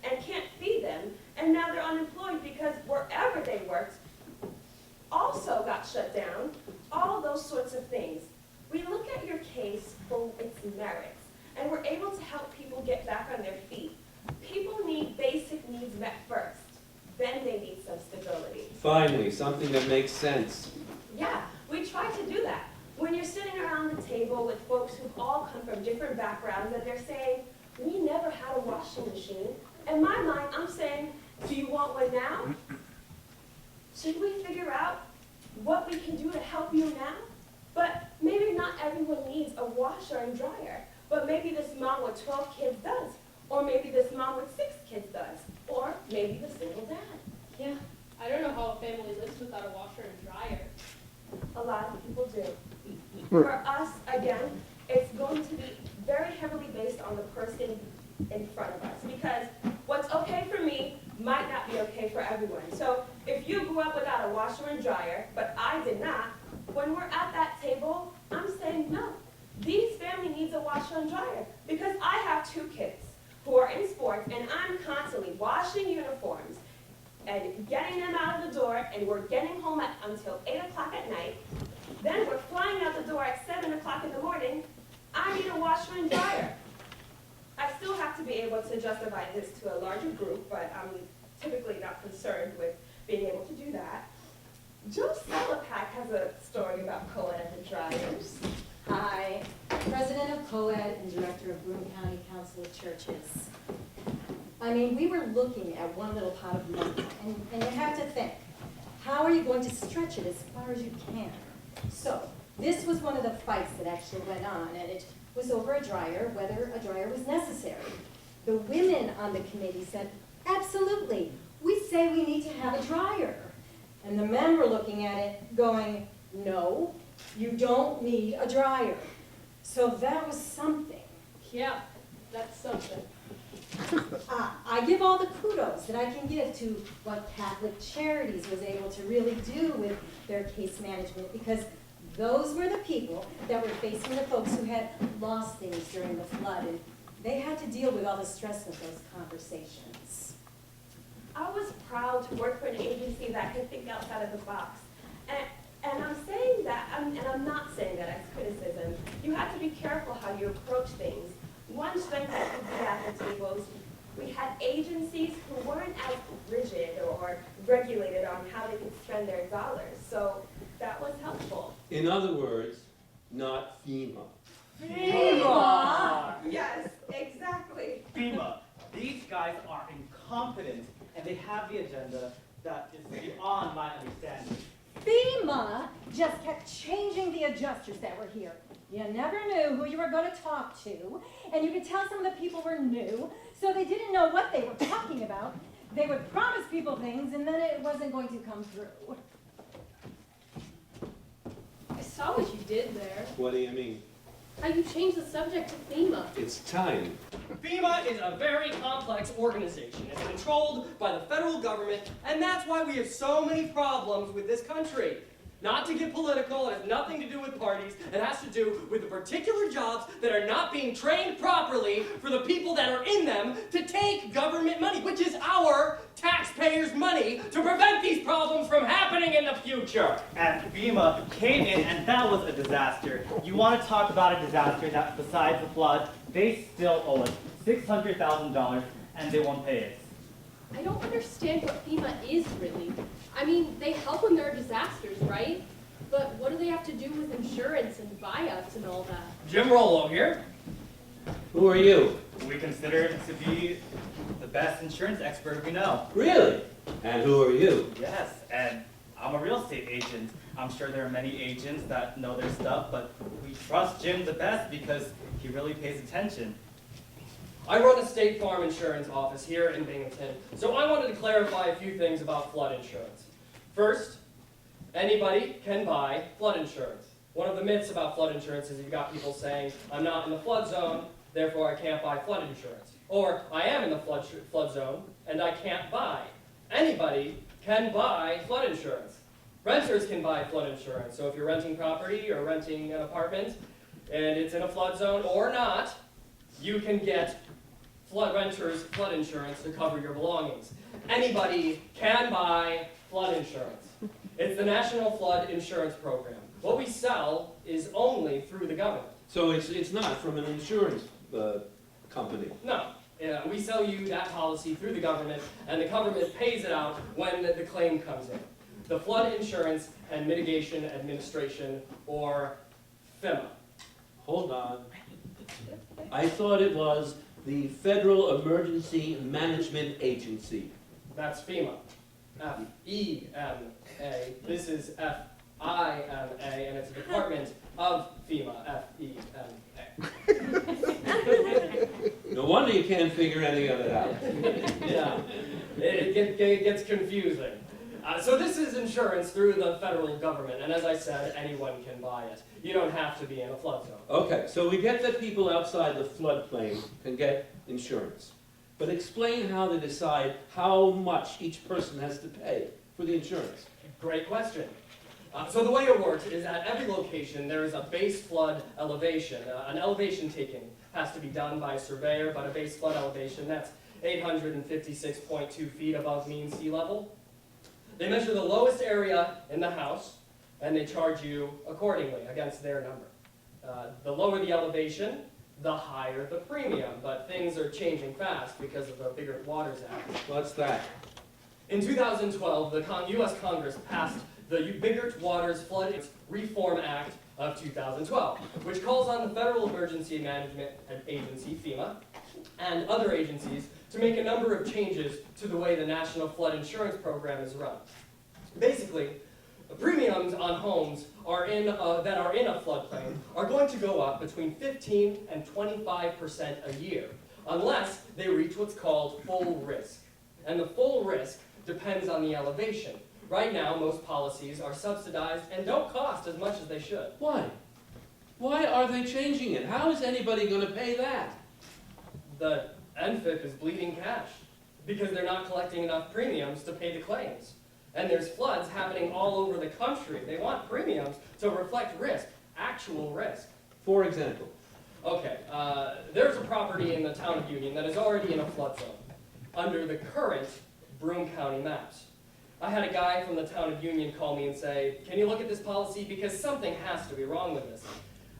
and can't feed them. And now they're unemployed because wherever they worked also got shut down. All those sorts of things. We look at your case for its merits, and we're able to help people get back on their feet. People need basic needs met first, then they need some stability. Finally, something that makes sense. Yeah, we try to do that. When you're sitting around the table with folks who all come from different backgrounds and they're saying, we never had a washing machine. In my mind, I'm saying, do you want one now? Should we figure out what we can do to help you now? But maybe not everyone needs a washer and dryer. But maybe this mom with 12 kids does. Or maybe this mom with 6 kids does. Or maybe the single dad. Yeah. I don't know how a family lives without a washer and dryer. A lot of people do. For us, again, it's going to be very heavily based on the person in front of us. Because what's okay for me might not be okay for everyone. So if you grew up without a washer and dryer, but I did not, when we're at that table, I'm saying no. These family needs a washer and dryer because I have 2 kids who are in sports and I'm constantly washing uniforms and getting them out of the door, and we're getting home until 8 o'clock at night. Then we're flying out the door at 7 o'clock in the morning. I need a washer and dryer. I still have to be able to justify this to a larger group, but I'm typically not concerned with being able to do that. Joe Salapak has a story about COAD and the dryers. Hi, President of COAD and Director of Broome County Council of Churches. I mean, we were looking at one little pot of money, and you have to think, how are you going to stretch it as far as you can? So, this was one of the fights that actually went on, and it was over a dryer, whether a dryer was necessary. The women on the committee said, absolutely, we say we need to have a dryer. And the men were looking at it going, no, you don't need a dryer. So that was something. Yeah, that's something. I give all the kudos that I can give to what Catholic Charities was able to really do with their case management, because those were the people that were facing the folks who had lost things during the flood, and they had to deal with all the stress of those conversations. I was proud to work for an agency that could think outside of the box. And I'm saying that, and I'm not saying that as criticism. You have to be careful how you approach things. One strength that could be at the tables, we had agencies who weren't as rigid or regulated on how they could spend their dollars. So that was helpful. In other words, not FEMA. FEMA! Yes, exactly. FEMA. These guys are incompetent, and they have the agenda that is beyond my understanding. FEMA just kept changing the adjusters that were here. You never knew who you were going to talk to, and you could tell some of the people were new, so they didn't know what they were talking about. They would promise people things, and then it wasn't going to come through. I saw what you did there. What do you mean? How you changed the subject to FEMA. It's time. FEMA is a very complex organization. It's controlled by the federal government, and that's why we have so many problems with this country. Not to get political, it has nothing to do with parties. It has to do with the particular jobs that are not being trained properly for the people that are in them to take government money, which is our taxpayers' money, to prevent these problems from happening in the future. And FEMA came in, and that was a disaster. You want to talk about a disaster that, besides the flood, they still owe us $600,000, and they won't pay us. I don't understand what FEMA is really. I mean, they help when there are disasters, right? But what do they have to do with insurance and buyouts and all that? Jim Rollo here. Who are you? We consider it to be the best insurance expert we know. Really? And who are you? Yes, and I'm a real estate agent. I'm sure there are many agents that know their stuff, but we trust Jim the best because he really pays attention. I run a State Farm insurance office here in Binghamton, so I wanted to clarify a few things about flood insurance. First, anybody can buy flood insurance. One of the myths about flood insurance is you've got people saying, I'm not in the flood zone, therefore I can't buy flood insurance. Or, I am in the flood zone, and I can't buy. Anybody can buy flood insurance. Renters can buy flood insurance, so if you're renting property or renting an apartment, and it's in a flood zone or not, you can get renters flood insurance to cover your belongings. Anybody can buy flood insurance. It's the National Flood Insurance Program. What we sell is only through the government. So it's not from an insurance company. No, we sell you that policy through the government, and the government pays it out when the claim comes in. The Flood Insurance and Mitigation Administration, or FEMA. Hold on. I thought it was the Federal Emergency Management Agency. That's FEMA. F-E-M-A. This is F-I-M-A, and it's a department of FEMA. F-E-M-A. No wonder you can't figure any of it out. Yeah, it gets confusing. So this is insurance through the federal government, and as I said, anyone can buy it. You don't have to be in a flood zone. Okay, so we get that people outside the floodplain can get insurance. But explain how they decide how much each person has to pay for the insurance. Great question. So the way it works is at every location there is a base flood elevation. An elevation taking has to be done by a surveyor, but a base flood elevation, that's 856.2 feet above mean sea level. They measure the lowest area in the house, and they charge you accordingly against their number. The lower the elevation, the higher the premium, but things are changing fast because of the Bigger Waters Act. What's that? In 2012, the U.S. Congress passed the Bigger Waters Flood Reform Act of 2012, which calls on the Federal Emergency Management Agency, FEMA, and other agencies to make a number of changes to the way the National Flood Insurance Program is run. Basically, premiums on homes that are in a floodplain are going to go up between 15 and 25% a year, unless they reach what's called full risk. And the full risk depends on the elevation. Right now, most policies are subsidized and don't cost as much as they should. Why? Why are they changing it? How is anybody going to pay that? The NFIP is bleeding cash because they're not collecting enough premiums to pay the claims. And there's floods happening all over the country. They want premiums to reflect risk, actual risk. For example? Okay, there's a property in the town of Union that is already in a flood zone under the current Broome County maps. I had a guy from the town of Union call me and say, can you look at this policy because something has to be wrong with this.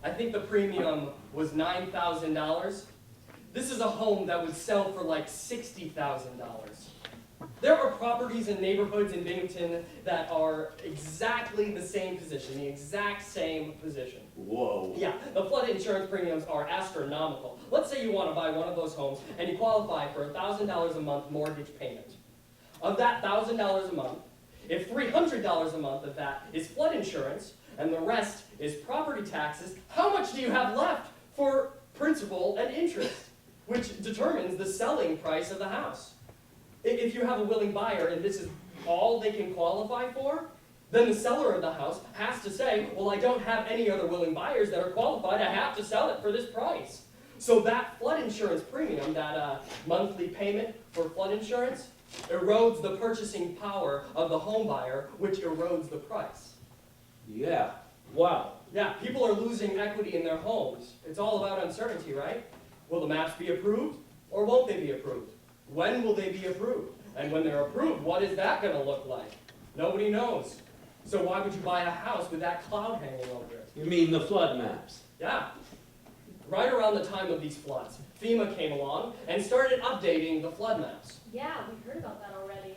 I think the premium was $9,000. This is a home that would sell for like $60,000. There are properties and neighborhoods in Binghamton that are exactly the same position, the exact same position. Whoa. Yeah, the flood insurance premiums are astronomical. Let's say you want to buy one of those homes and you qualify for $1,000 a month mortgage payment. Of that $1,000 a month, if $300 a month of that is flood insurance and the rest is property taxes. How much do you have left for principal and interest, which determines the selling price of the house? If you have a willing buyer and this is all they can qualify for, then the seller of the house has to say, well, I don't have any other willing buyers that are qualified. I have to sell it for this price. So that flood insurance premium, that monthly payment for flood insurance, erodes the purchasing power of the home buyer, which erodes the price. Yeah, wow. Yeah, people are losing equity in their homes. It's all about uncertainty, right? Will the maps be approved or won't they be approved? When will they be approved? And when they're approved, what is that going to look like? Nobody knows. So why would you buy a house with that cloud hanging over it? You mean the flood maps? Yeah. Right around the time of these floods, FEMA came along and started updating the flood maps. Yeah, we heard about that already.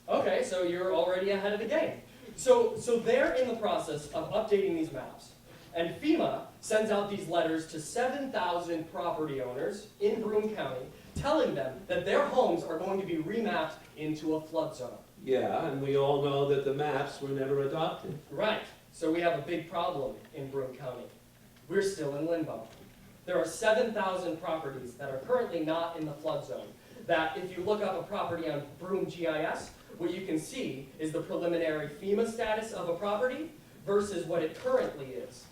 Okay, so you're already ahead of the game. So they're in the process of updating these maps. And FEMA sends out these letters to 7,000 property owners in Broome County, telling them that their homes are going to be remapped into a flood zone. Yeah, and we all know that the maps were never adopted. Right, so we have a big problem in Broome County. We're still in limbo. There are 7,000 properties that are currently not in the flood zone, that if you look up a property on Broome GIS, what you can see is the preliminary FEMA status of a property versus what it currently is.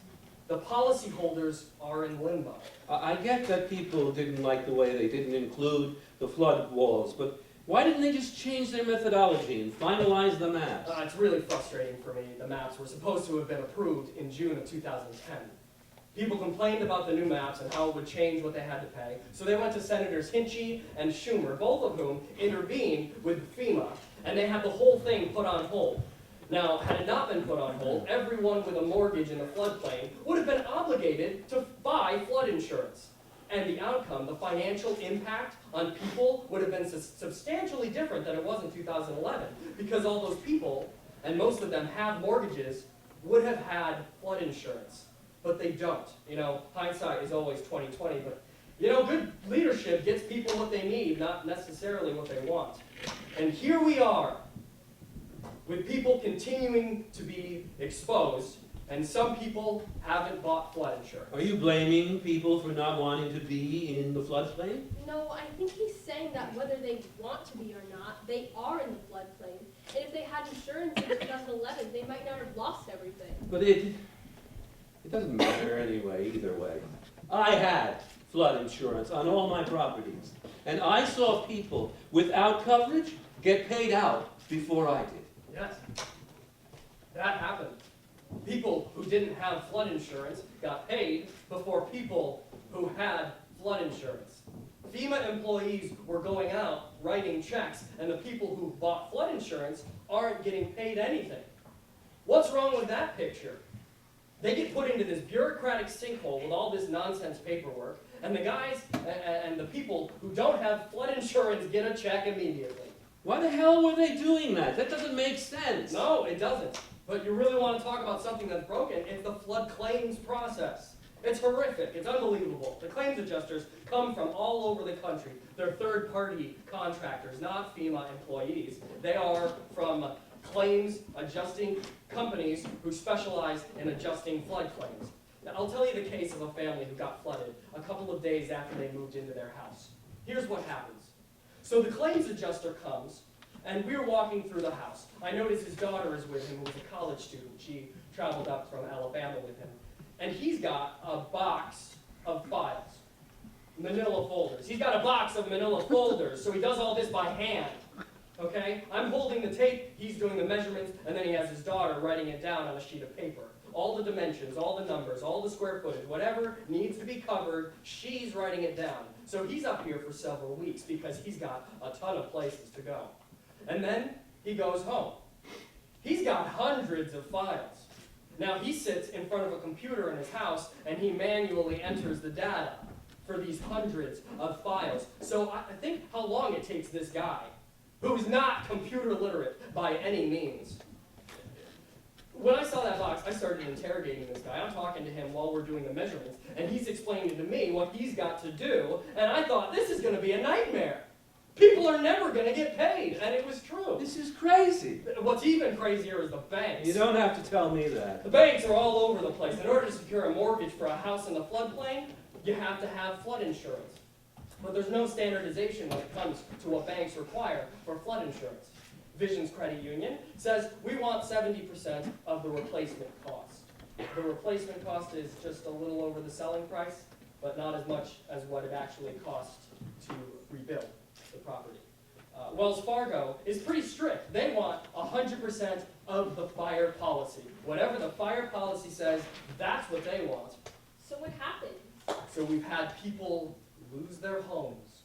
The policyholders are in limbo. I get that people didn't like the way they didn't include the flood walls, but why didn't they just change their methodology and finalize the maps? It's really frustrating for me. The maps were supposed to have been approved in June of 2010. People complained about the new maps and how it would change what they had to pay, so they went to Senators Hinchy and Schumer, both of whom intervened with FEMA, and they had the whole thing put on hold. Now, had it not been put on hold, everyone with a mortgage in the floodplain would have been obligated to buy flood insurance. And the outcome, the financial impact on people would have been substantially different than it was in 2011, because all those people, and most of them have mortgages, would have had flood insurance. But they don't. You know, hindsight is always 20/20, but you know, good leadership gets people what they need, not necessarily what they want. And here we are, with people continuing to be exposed, and some people haven't bought flood insurance. Are you blaming people for not wanting to be in the floodplain? No, I think he's saying that whether they want to be or not, they are in the floodplain. And if they had insurance in 2011, they might not have lost everything. But it doesn't matter anyway, either way. I had flood insurance on all my properties, and I saw people without coverage get paid out before I did. Yes, that happened. People who didn't have flood insurance got paid before people who had flood insurance. FEMA employees were going out writing checks, and the people who bought flood insurance aren't getting paid anything. What's wrong with that picture? They get put into this bureaucratic sinkhole with all this nonsense paperwork, and the guys and the people who don't have flood insurance get a check immediately. Why the hell were they doing that? That doesn't make sense. No, it doesn't. But you really want to talk about something that's broken, it's the flood claims process. It's horrific. It's unbelievable. The claims adjusters come from all over the country. They're third-party contractors, not FEMA employees. They are from claims adjusting companies who specialize in adjusting flood claims. Now, I'll tell you the case of a family who got flooded a couple of days after they moved into their house. Here's what happens. So the claims adjuster comes, and we're walking through the house. I notice his daughter is with him, who was a college student. She traveled up from Alabama with him. And he's got a box of files, manila folders. He's got a box of manila folders, so he does all this by hand. Okay? I'm holding the tape, he's doing the measurements, and then he has his daughter writing it down on a sheet of paper. All the dimensions, all the numbers, all the square footage, whatever needs to be covered, she's writing it down. So he's up here for several weeks because he's got a ton of places to go. And then he goes home. He's got hundreds of files. Now he sits in front of a computer in his house and he manually enters the data for these hundreds of files. So I think how long it takes this guy, who's not computer literate by any means. When I saw that box, I started interrogating this guy. I'm talking to him while we're doing the measurements, and he's explaining to me what he's got to do, and I thought, this is going to be a nightmare. People are never gonna get paid, and it was true. This is crazy. What's even crazier is the banks. You don't have to tell me that. The banks are all over the place. In order to secure a mortgage for a house in the floodplain, you have to have flood insurance. But there's no standardization when it comes to what banks require for flood insurance. Visions Credit Union says we want 70% of the replacement cost. The replacement cost is just a little over the selling price, but not as much as what it actually costs to rebuild the property. Wells Fargo is pretty strict. They want 100% of the fire policy. Whatever the fire policy says, that's what they want. So what happened? So we've had people lose their homes.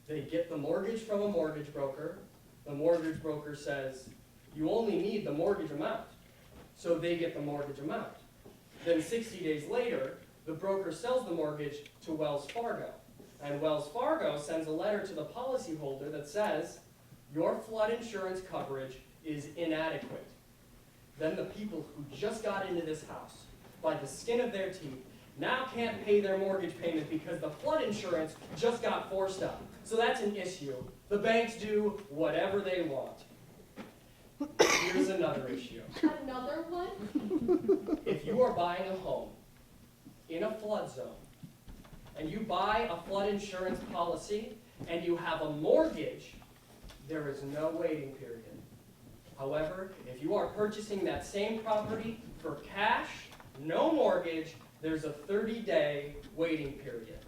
They get the mortgage from a mortgage broker. The mortgage broker says, you only need the mortgage amount. So they get the mortgage amount. Then 60 days later, the broker sells the mortgage to Wells Fargo. And Wells Fargo sends a letter to the policyholder that says, your flood insurance coverage is inadequate. Then the people who just got into this house, by the skin of their teeth, now can't pay their mortgage payment because the flood insurance just got forced up. So that's an issue. The banks do whatever they want. Here's another issue. Another one? If you are buying a home in a flood zone, and you buy a flood insurance policy, and you have a mortgage, there is no waiting period. However, if you are purchasing that same property for cash, no mortgage, there's a 30-day waiting period.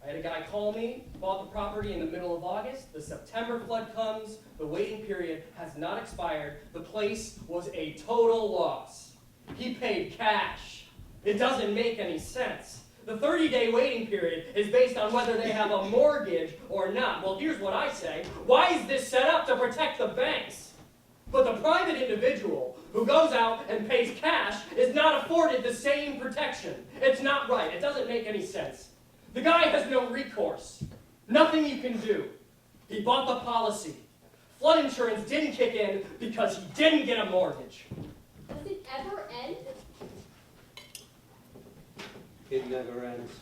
I had a guy call me, bought the property in the middle of August, the September flood comes, the waiting period has not expired, the place was a total loss. He paid cash. It doesn't make any sense. The 30-day waiting period is based on whether they have a mortgage or not. Well, here's what I say. Why is this set up to protect the banks? But the private individual who goes out and pays cash is not afforded the same protection. It's not right. It doesn't make any sense. The guy has no recourse. Nothing you can do. He bought the policy. Flood insurance didn't kick in because he didn't get a mortgage. Does it ever end? It never ends.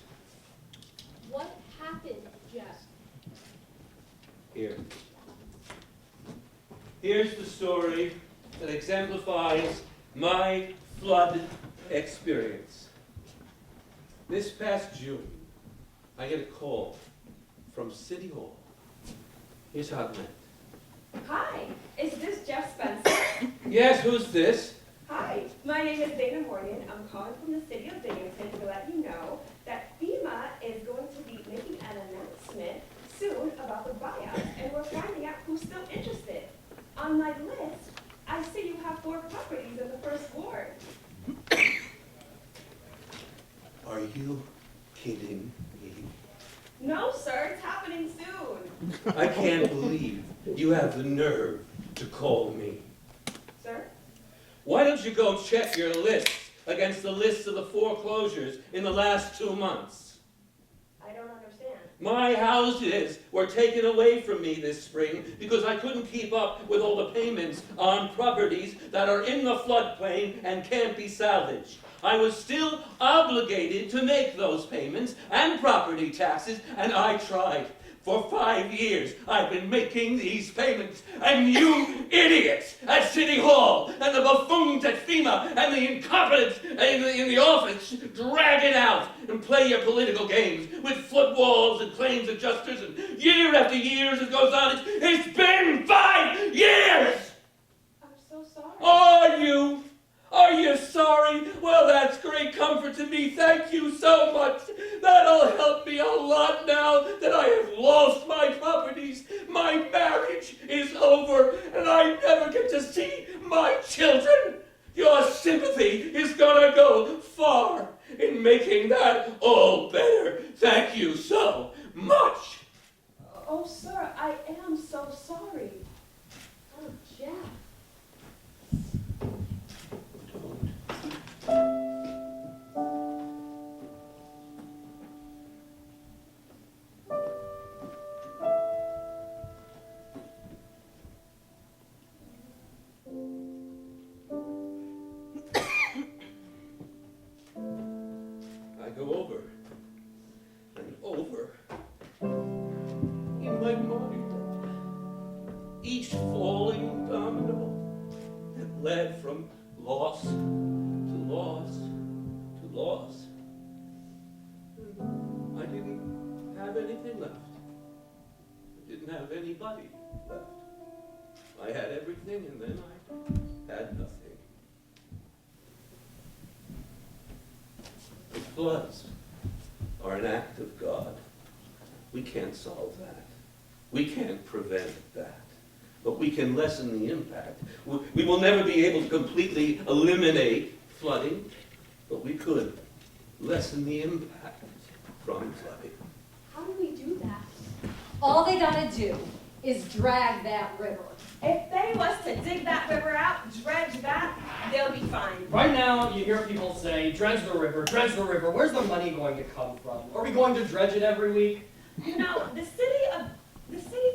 What happened, Jeff? Here. Here's the story that exemplifies my flood experience. This past June, I get a call from City Hall. Here's how it went. Hi, is this Jeff Spencer? Yes, who's this? Hi, my name is Dana Morgan. I'm calling from the city of Binghamton to let you know that FEMA is going to be making an announcement soon about the buyout, and we're finding out who's still interested. On my list, I see you have 4 properties in the first ward. Are you kidding me? No, sir, it's happening soon. I can't believe you have the nerve to call me. Sir? Why don't you go check your list against the list of the foreclosures in the last 2 months? I don't understand. My houses were taken away from me this spring because I couldn't keep up with all the payments on properties that are in the floodplain and can't be salvaged. I was still obligated to make those payments and property taxes, and I tried. For 5 years, I've been making these payments, and you idiots at City Hall, and the buffoons at FEMA, and the incompetents in the office drag it out and play your political games with flood walls and claims adjusters, and year after year as it goes on. It's been 5 years! I'm so sorry. Are you sorry? Well, that's great comfort to me. Thank you so much. That'll help me a lot now that I have lost my properties. My marriage is over, and I never get to see my children. Your sympathy is gonna go far in making that all better. Thank you so much. Oh, sir, I am so sorry. Oh, Jeff. I go over and over have anything left. I didn't have anybody left. I had everything and then I had nothing. The floods are an act of God. We can't solve that. We can't prevent that. But we can lessen the impact. We will never be able to completely eliminate flooding, but we could lessen the impact from flooding. How do we do that? All they gotta do is drag that river. If they was to dig that river out, dredge that, they'll be fine. Right now, you hear people say, dredge the river, dredge the river. Where's the money going to come from? Are we going to dredge it every week? You know, the city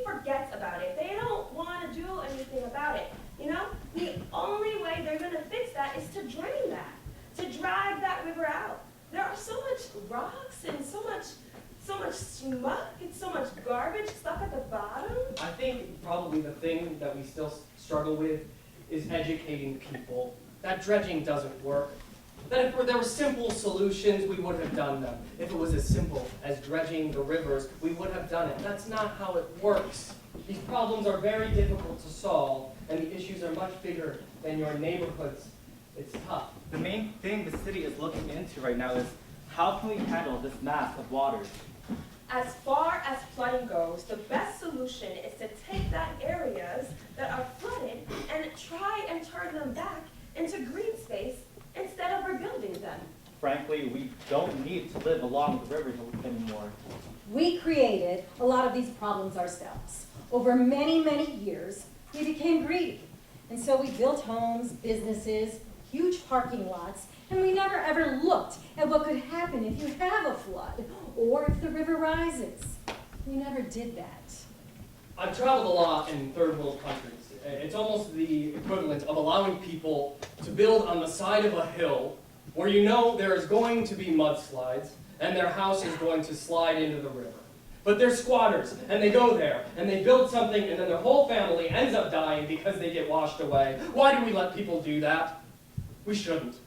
forgets about it. They don't want to do anything about it. You know, the only way they're going to fix that is to drain that, to drag that river out. There are so much rocks and so much smuck and so much garbage stuck at the bottom. I think probably the thing that we still struggle with is educating people that dredging doesn't work. That if there were simple solutions, we would have done them. If it was as simple as dredging the rivers, we would have done it. That's not how it works. These problems are very difficult to solve, and the issues are much bigger than your neighborhoods. It's tough. The main thing the city is looking into right now is how can we handle this mass of waters? As far as flooding goes, the best solution is to take that areas that are flooded and try and turn them back into green space instead of rebuilding them. Frankly, we don't need to live along the rivers anymore. We created a lot of these problems ourselves. Over many, many years, we became greedy. And so we built homes, businesses, huge parking lots, and we never ever looked at what could happen if you have a flood or if the river rises. We never did that. I've traveled a lot in third world countries. It's almost the equivalent of allowing people to build on the side of a hill where you know there is going to be mudslides and their house is going to slide into the river. But they're squatters, and they go there, and they build something, and then their whole family ends up dying because they get washed away. Why do we let people do that? We shouldn't.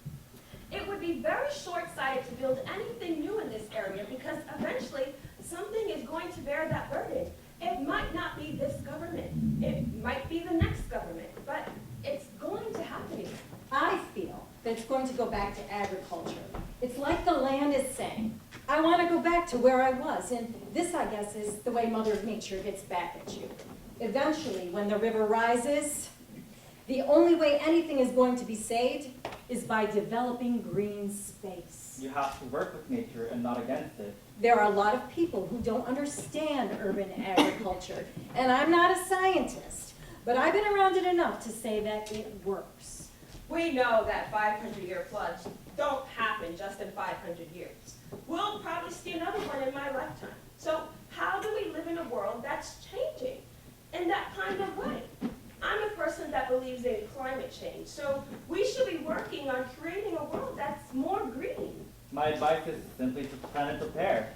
It would be very short-sighted to build anything new in this area because eventually something is going to bear that burden. It might not be this government. It might be the next government, but it's going to happen. I feel that it's going to go back to agriculture. It's like the land is saying, I want to go back to where I was. And this, I guess, is the way Mother Nature gets back at you. Eventually, when the river rises, the only way anything is going to be saved is by developing green space. You have to work with nature and not against it. There are a lot of people who don't understand urban agriculture, and I'm not a scientist, but I've been around it enough to say that it works. We know that 500-year floods don't happen just in 500 years. We'll probably see another one in my lifetime. So how do we live in a world that's changing in that kind of way? I'm a person that believes in climate change, so we should be working on creating a world that's more green. My advice is simply to plan and prepare.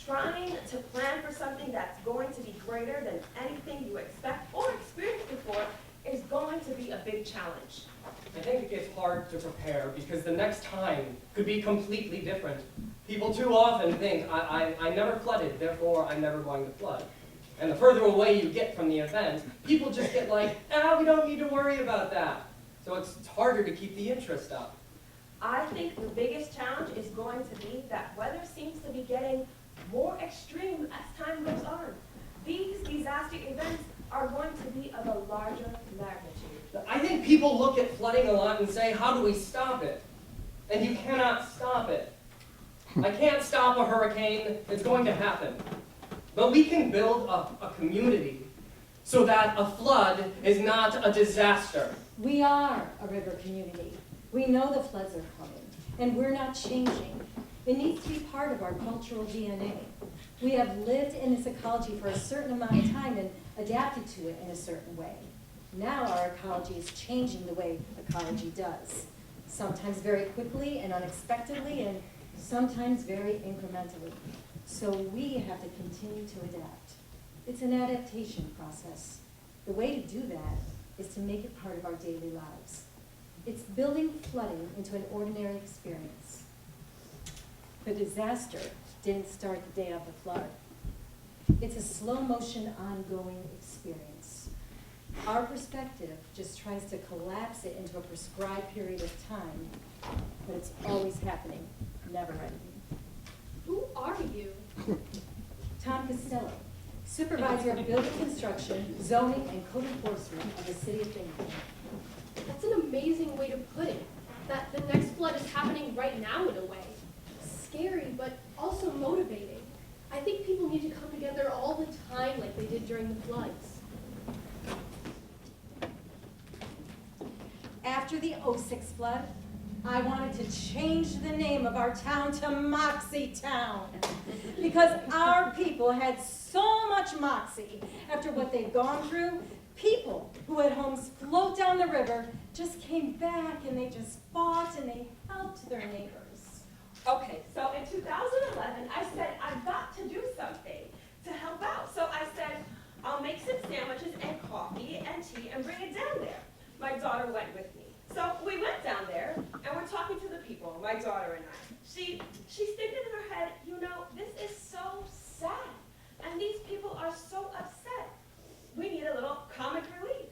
Trying to plan for something that's going to be greater than anything you expect or experienced before is going to be a big challenge. I think it gets hard to prepare because the next time could be completely different. People too often think, I never flooded, therefore I'm never going to flood. And the further away you get from the event, people just get like, we don't need to worry about that. So it's harder to keep the interest up. I think the biggest challenge is going to be that weather seems to be getting more extreme as time goes on. These disaster events are going to be of a larger magnitude. I think people look at flooding a lot and say, how do we stop it? And you cannot stop it. I can't stop a hurricane, it's going to happen. But we can build a community so that a flood is not a disaster. We are a river community. We know the floods are coming, and we're not changing. It needs to be part of our cultural DNA. We have lived in this ecology for a certain amount of time and adapted to it in a certain way. Now our ecology is changing the way ecology does, sometimes very quickly and unexpectedly, and sometimes very incrementally. So we have to continue to adapt. It's an adaptation process. The way to do that is to make it part of our daily lives. It's building flooding into an ordinary experience. The disaster didn't start the day of the flood. It's a slow motion, ongoing experience. Our perspective just tries to collapse it into a prescribed period of time, but it's always happening, never ending. Who are you? Tom Costello, Supervisor of Building Construction, Zoning, and Code Enforcement of the City of Binghamton. That's an amazing way to put it. That the next flood is happening right now in a way. Scary, but also motivating. I think people need to come together all the time like they did during the floods. After the '06 flood, I wanted to change the name of our town to Moxie Town because our people had so much moxie after what they'd gone through. People who had homes float down the river just came back and they just fought and they helped their neighbors. Okay, so in 2011, I said, I've got to do something to help out. So I said, I'll make some sandwiches and coffee and tea and bring it down there. My daughter went with me. So we went down there and we're talking to the people, my daughter and I. She's thinking in her head, you know, this is so sad. And these people are so upset. We need a little comic relief.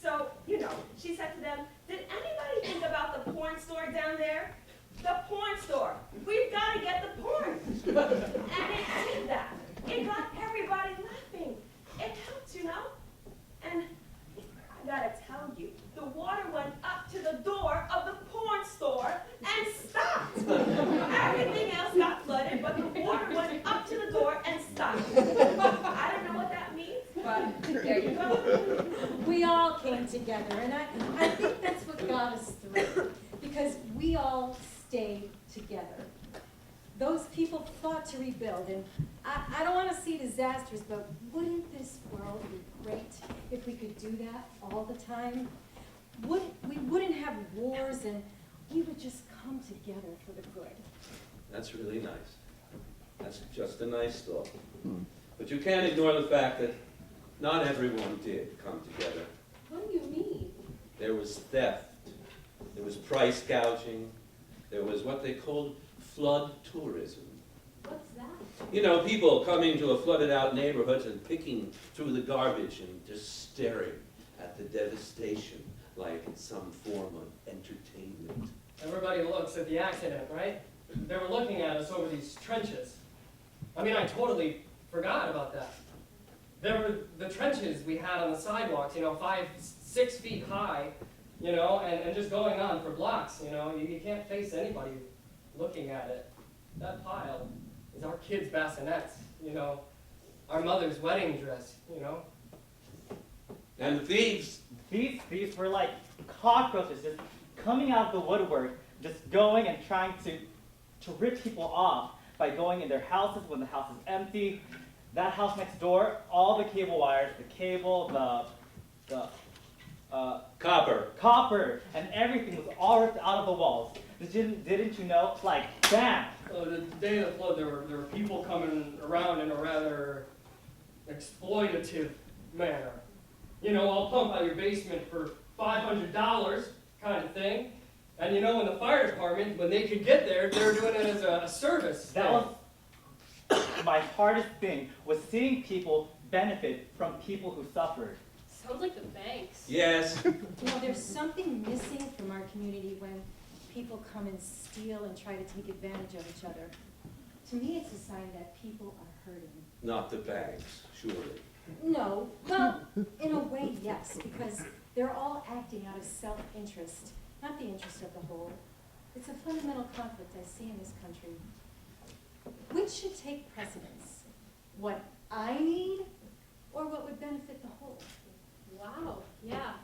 So, you know, she said to them, did anybody think about the porn store down there? The porn store. We've got to get the porn. And it did that. It got everybody laughing. It helped, you know? And I gotta tell you, the water went up to the door of the porn store and stopped. Everything else got flooded, but the water went up to the door and stopped. I don't know what that means, but there you go. We all came together, and I think that's what got us through, because we all stayed together. Those people fought to rebuild, and I don't want to see disasters, but wouldn't this world be great if we could do that all the time? We wouldn't have wars, and we would just come together for the good. That's really nice. That's just a nice thought. But you can't ignore the fact that not everyone did come together. What do you mean? There was theft, there was price gouging, there was what they called flood tourism. What's that? You know, people coming to a flooded out neighborhood and picking through the garbage and just staring at the devastation like it's some form of entertainment. Everybody looks at the accident, right? They were looking at us over these trenches. I mean, I totally forgot about that. There were the trenches we had on the sidewalks, you know, 5, 6 feet high, you know, and just going on for blocks, you know. You can't face anybody looking at it. That pile is our kids' bassinets, you know, our mother's wedding dress, you know. And the thieves, These thieves were like cockroaches just coming out of the woodwork, just going and trying to rip people off by going in their houses when the house is empty. That house next door, all the cable wires, the cable, the copper, and everything was all ripped out of the walls. Didn't you know? Like, bam! The day of the flood, there were people coming around in a rather exploitative manner. You know, I'll pump out your basement for $500 kind of thing. And you know, in the fire department, when they could get there, they were doing it as a service. That was my hardest thing, was seeing people benefit from people who suffered. Sounds like the banks. yes, You know, there's something missing from our community when people come and steal and try to take advantage of each other. To me, it's a sign that people are hurting. not the banks, surely. No, well, in a way, yes, because they're all acting out of self-interest, not the interest of the whole. It's a fundamental conflict I see in this country. Which should take precedence? What I need, or what would benefit the whole? Wow, yeah.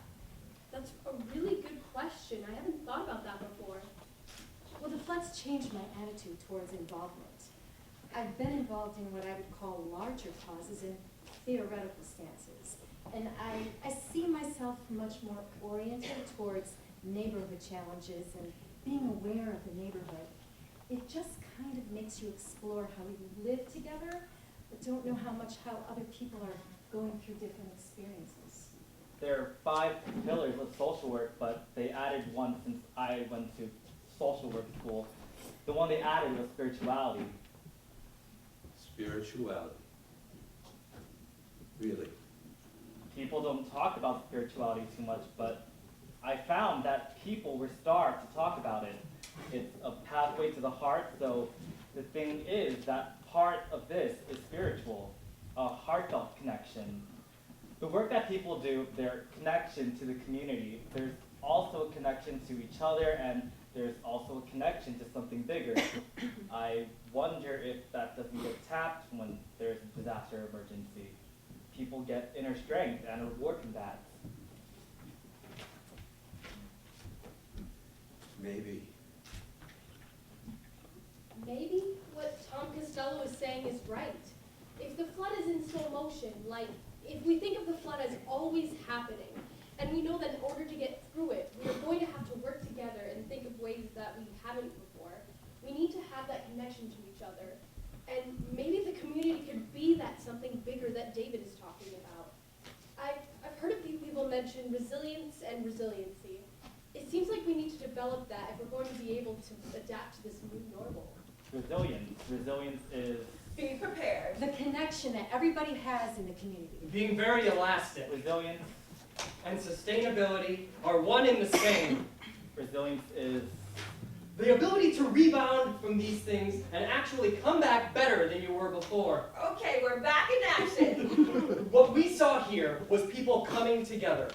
That's a really good question. I haven't thought about that before. Well, the floods changed my attitude towards involvement. I've been involved in what I would call larger causes and theoretical stances. And I see myself much more oriented towards neighborhood challenges and being aware of the neighborhood. It just kind of makes you explore how we live together, but don't know how other people are going through different experiences. There are 5 pillars of social work, but they added one since I went to social work school. The one they added was spirituality. Spirituality. Really? People don't talk about spirituality too much, but I found that people were starved to talk about it. It's a pathway to the heart, so the thing is that part of this is spiritual, a heartfelt connection. The work that people do, their connection to the community, there's also a connection to each other, and there's also a connection to something bigger. I wonder if that doesn't get tapped when there's a disaster emergency. People get inner strength and a reward from that. Maybe. Maybe what Tom Costello is saying is right. If the flood is in slow motion, like if we think of the flood as always happening, and we know that in order to get through it, we are going to have to work together and think of ways that we haven't before, we need to have that connection to each other. And maybe the community could be that something bigger that David is talking about. I've heard a few people mention resilience and resiliency. It seems like we need to develop that if we're going to be able to adapt to this new normal. Resilience. Resilience is Be prepared. The connection that everybody has in the community. Being very elastic resilience. and sustainability are one and the same. Resilience is The ability to rebound from these things and actually come back better than you were before. Okay, we're back in action. What we saw here was people coming together,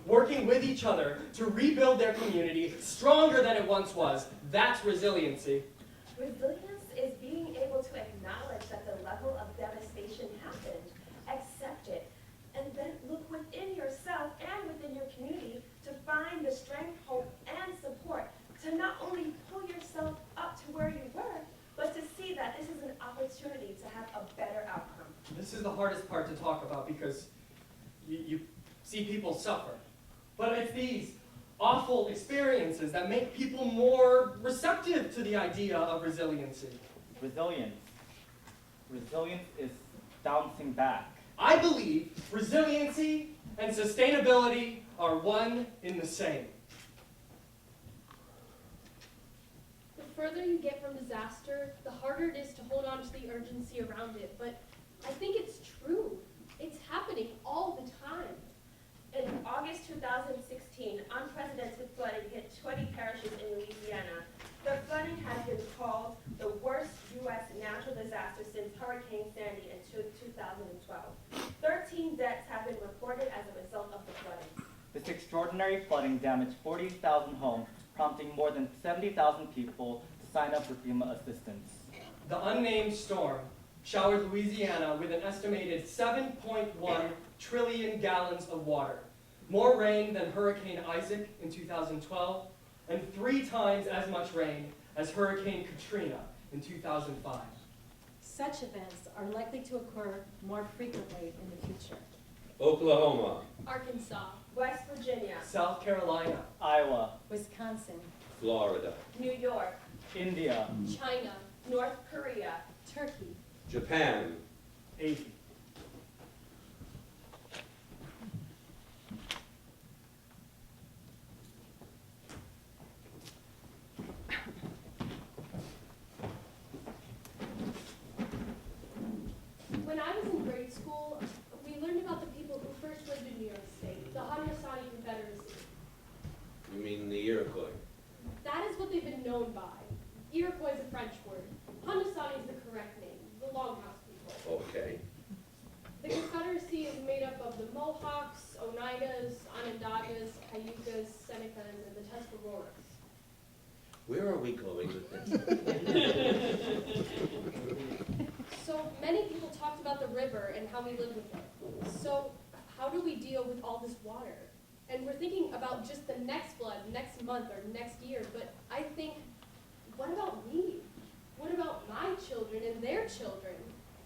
working with each other to rebuild their community stronger than it once was. That's resiliency. Resilience is being able to acknowledge that the level of devastation happened, accept it, and then look within yourself and within your community to find the strength, hope, and support to not only pull yourself up to where you were, but to see that this is an opportunity to have a better outcome. This is the hardest part to talk about because you see people suffer. But it's these awful experiences that make people more receptive to the idea of resiliency. resilience. Resilience is bouncing back. I believe resiliency and sustainability are one in the same. The further you get from disaster, the harder it is to hold on to the urgency around it. But I think it's true. It's happening all the time. In August 2016, unprecedented flooding hit 20 parishes in Louisiana. The flooding has been called the worst U.S. natural disaster since Hurricane Sandy in 2012. 13 deaths have been reported as a result of the flooding. This extraordinary flooding damaged 40,000 homes, prompting more than 70,000 people to sign up for FEMA assistance. The unnamed storm showered Louisiana with an estimated 7.1 trillion gallons of water, more rain than Hurricane Isaac in 2012, and 3 times as much rain as Hurricane Katrina in 2005. Such events are likely to occur more frequently in the future. Oklahoma. Arkansas, West Virginia, South Carolina, Iowa, Wisconsin, Florida. New York, India, China, North Korea, Turkey, Japan. Haiti. when I was in grade school, we learned about the people who first lived in New York State, the Haudenosaunee Confederacy. You mean the Iroquois? That is what they've been known by. Iroquois is a French word. Haudenosaunee is the correct name, the Longhouse people. Okay. The Confederacy is made up of the Mohawks, Oneidas, Onondagas, Cayugas, Senecas, and the Tuscaroras. Where are we going with this? So many people talked about the river and how we live with it. So how do we deal with all this water? And we're thinking about just the next flood, next month, or next year, but I think, what about me? What about my children and their children?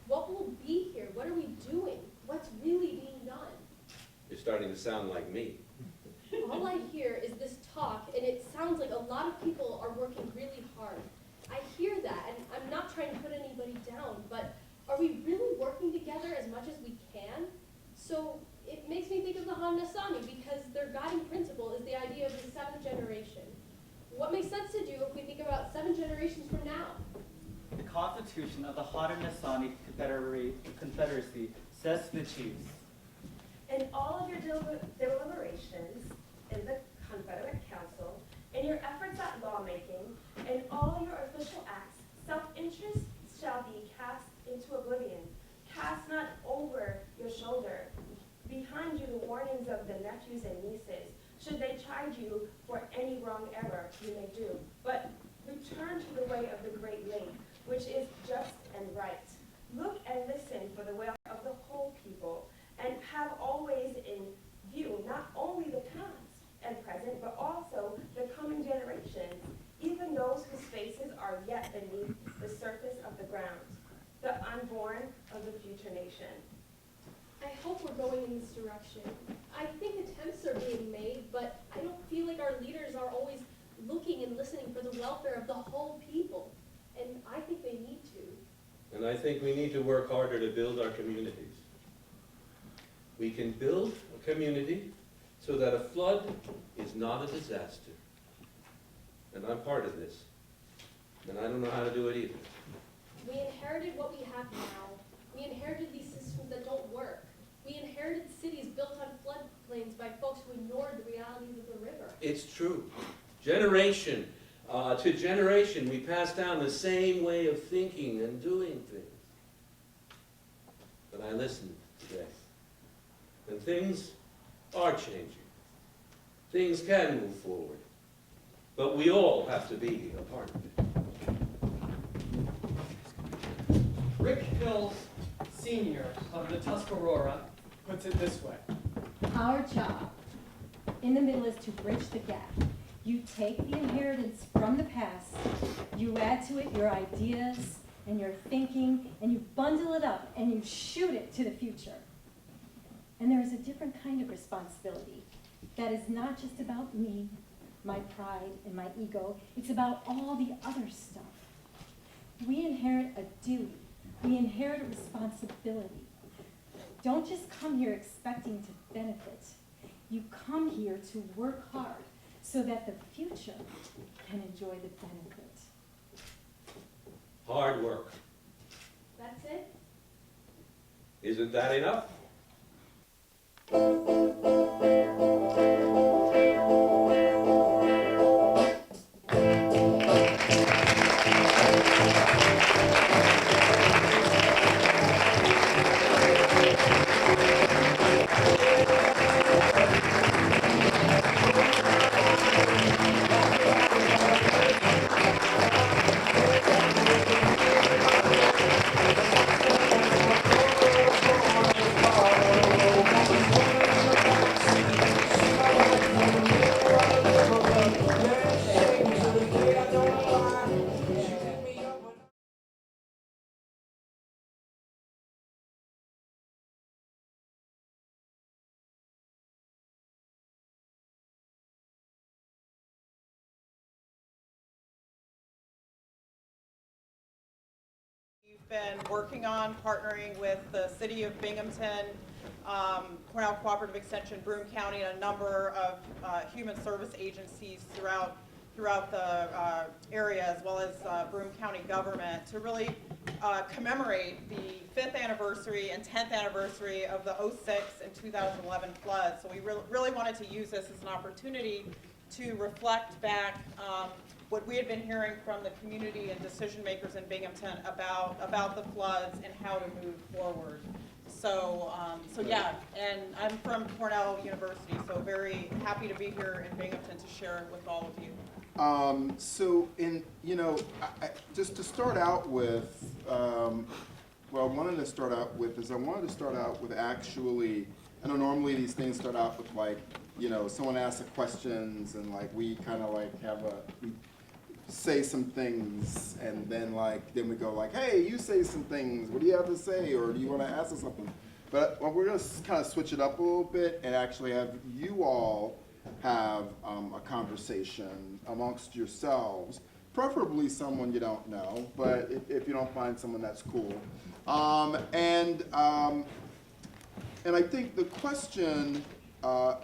What will be here? What are we doing? What's really being done? You're starting to sound like me. All I hear is this talk, and it sounds like a lot of people are working really hard. I hear that, and I'm not trying to put anybody down, but are we really working together as much as we can? So it makes me think of the Haudenosaunee, because their guiding principle is the idea of the 7th generation. What makes sense to do if we think about 7 generations from now? The Constitution of the Haudenosaunee Confederacy says to the chiefs. In all of your deliberations in the Confederate Council, in your efforts at lawmaking, in all your official acts, self-interest shall be cast into oblivion. Cast not over your shoulder, behind you the warnings of the nephews and nieces, should they charge you for any wrong error you may do. But return to the way of the great lake, which is just and right. Look and listen for the will of the whole people, and have always in view not only the past and present, but also the coming generations, even those whose faces are yet beneath the surface of the ground, the unborn of the future nation. I hope we're going in this direction. I think attempts are being made, but I don't feel like our leaders are always looking and listening for the welfare of the whole people. And I think they need to. And I think we need to work harder to build our communities. We can build a community so that a flood is not a disaster. And I'm part of this. And I don't know how to do it either. We inherited what we have now. We inherited these systems that don't work. We inherited cities built on floodplains by folks who ignored the realities of the river. It's true. Generation to generation, we pass down the same way of thinking and doing things. But I listened today. And things are changing. Things can move forward. But we all have to be a part of it. Rick Hills, Sr. of the Tuscarora, puts it this way. Our job in the middle is to bridge the gap. You take the inheritance from the past, you add to it your ideas and your thinking, and you bundle it up and you shoot it to the future. And there is a different kind of responsibility that is not just about me, my pride, and my ego. It's about all the other stuff. We inherit a duty. We inherit a responsibility. Don't just come here expecting to benefit. You come here to work hard so that the future can enjoy the benefit. Hard work. That's it? Isn't that enough? We've been working on partnering with the City of Binghamton, Cornell Cooperative Extension, Broome County, and a number of human service agencies throughout the area, as well as Broome County government, to really commemorate the 5th anniversary and 10th anniversary of the 2006 and 2011 floods. So we really wanted to use this as an opportunity to reflect back what we had been hearing from the community and decision makers in Binghamton about the floods and how to move forward. So yeah, and I'm from Cornell University, so very happy to be here in Binghamton to share with all of you. Just to start out with, what I wanted to start out with actually, I know normally these things start out with like, someone asks the questions and like we kind of like we say some things and then we go like, hey, you say some things, what do you have to say, or do you want to ask us something? But we're going to kind of switch it up a little bit and actually have you all have a conversation amongst yourselves, preferably someone you don't know, but if you don't find someone, that's cool. And I think the question, the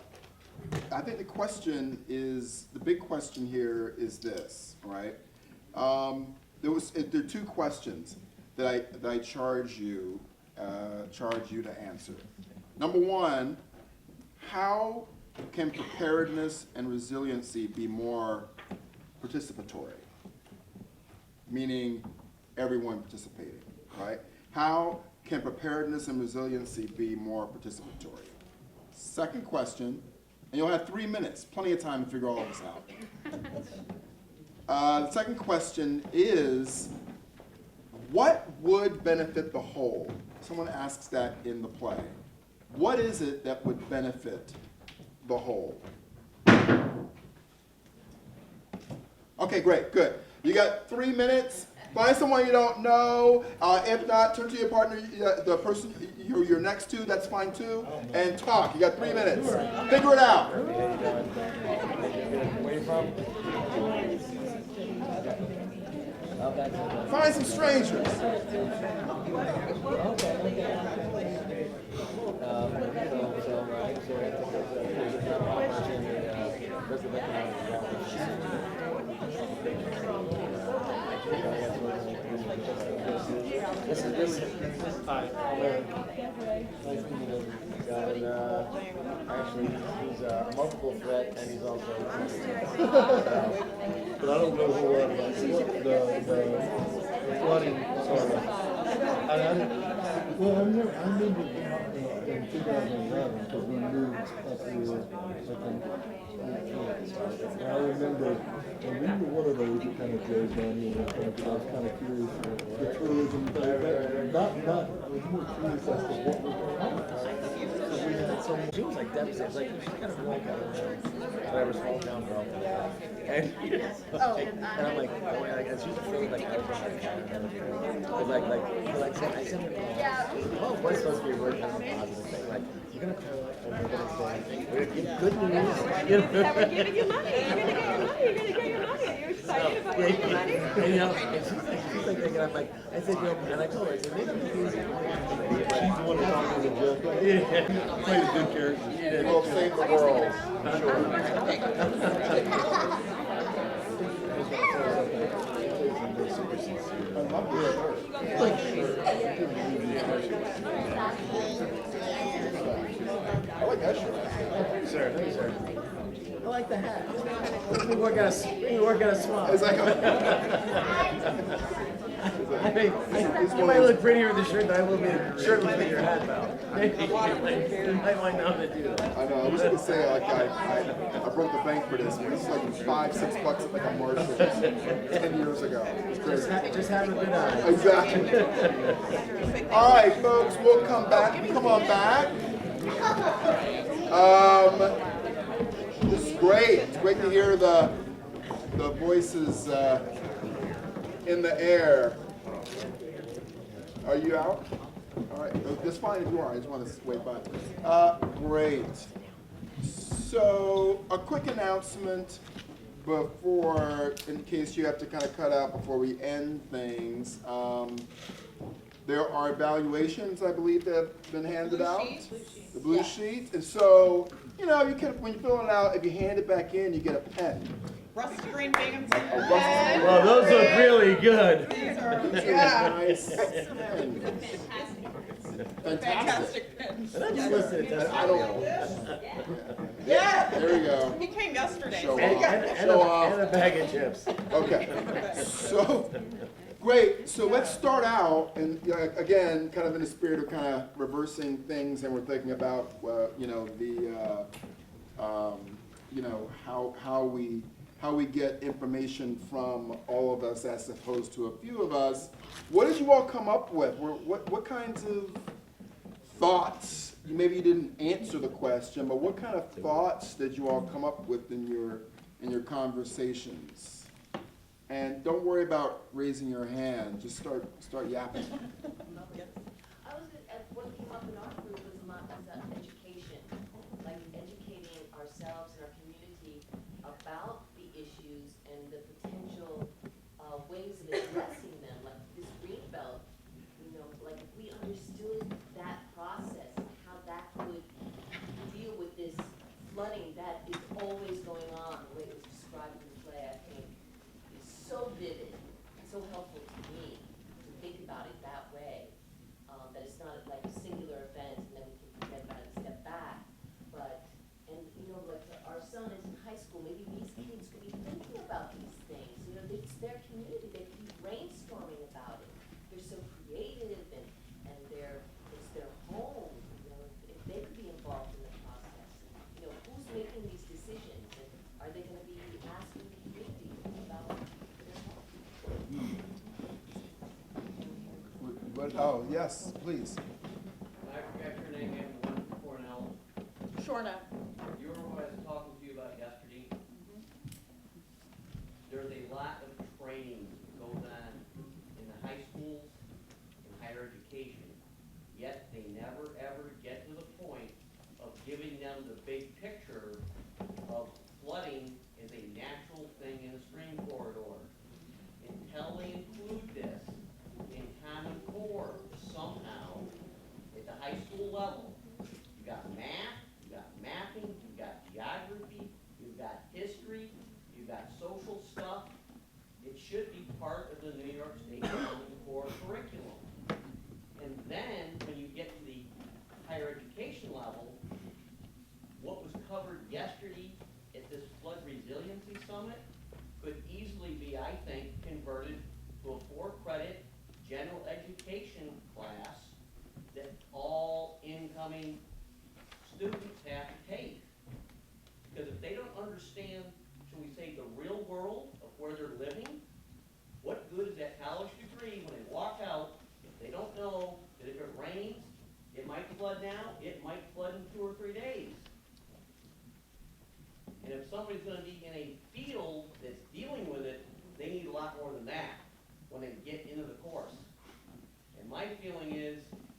big question here is this, right? there are two questions that I charge you to answer. Number one, how can preparedness and resiliency be more participatory? Meaning everyone participating, right? How can preparedness and resiliency be more participatory? Second question, and you'll have 3 minutes, plenty of time to figure all this out. The second question is, what would benefit the whole? Someone asks that in the play. What is it that would benefit the whole? Okay, great, good. You got 3 minutes. Find someone you don't know. If not, turn to your partner, the person you're next to, that's fine too, and talk. You got 3 minutes. Figure it out. Where you from? Find some strangers. Hi, I'm Larry. Nice to meet you. And actually, he's a multiple threat, and he's also. But I don't know a whole lot about the flooding. Sorry. Well, I remember in 2011 because we moved up here. And I remember, and we were one of those that kind of drove down here and I was kind of curious the tourism thing. I was more curious as to what was going on. So we had some. She was like devastated. Like she's kind of like whatever small town girl. And and I'm like, oh yeah, I guess she's feeling like I was like I said, well, what's supposed to be a word kind of positive thing? Like you're gonna call it and we're gonna say we're gonna give good news. That we're giving you money. You're gonna get your money. You're gonna get your money. Are you excited about getting your money? And, you know, and she's like thinking, I'm like, I said, you know, and I told her, I said, maybe she's the one that talked to the joke. Yeah, played a good character. She did. We'll save the world. I like that shirt. Thank you, sir. Thank you, sir. I like the hat. We work at a swap. I think you might look prettier with the shirt than I will be shirtless with your hat, pal. You might want to do that. I know. I was going to say, like, I broke the bank for this. It was like $5-6 at like a Marshall's 10 years ago. It's crazy. Just have a good eye. Exactly. All right, folks, we'll come back. Come on back. This is great. It's great to hear the voices in the air. Are you out? All right, that's fine if you are. I just want to wait by. Great. So, a quick announcement before, in case you have to kind of cut out before we end things. There are evaluations, I believe, that have been handed out. The blue sheets. And so, you know, you can, when you fill it out, if you hand it back in, you get a pen. Rusty Green Binghamton. Well, those look really good. These are, Nice pens. fantastic pens. That's listed. I don't. Yeah. There you go. He came yesterday. Show And off. a bag of chips. Okay. So, great. So let's start out, and again, kind of in the spirit of kind of reversing things, and we're thinking about, you know, the, you know, how we get information from all of us as opposed to a few of us. What did you all come up with? What kinds of thoughts? Maybe you didn't answer the question, but what kind of thoughts did you all come up with in your conversations? And don't worry about raising your hand. Just start yapping. What came up in our group was education, like educating ourselves and our community about the issues and the potential ways of addressing them, like this green belt. You know, like if we understood that process, how that could deal with this flooding that is always going on, the way it was described in the play, I think, is so vivid and so helpful But, oh, yes, please. I forgot your name, and one Cornell. Shorna. You remember what I was talking to you about yesterday? There's a lot of training that goes on in the high schools and higher education, yet they never ever get to the point of giving them the big picture of flooding is a natural thing in a stream corridor. Until they include this in Common Core somehow at the high school level, you got math, you got mapping, you got geography, you've got history, you've got social stuff. It should be part of the New York State Common Core curriculum. And then, when you get to the higher education level, what was covered yesterday at this Flood Resiliency Summit could easily be, I think, converted to a 4-credit general education class that all incoming students have to take. Because if they don't understand, shall we say, the real world of where they're living, what good is that college degree when they walk out if they don't know that if it rains, it might flood now, it might flood in 2 or 3 days. And if somebody's gonna be in a field that's dealing with it, they need a lot more than that when they get into the course. And my feeling is,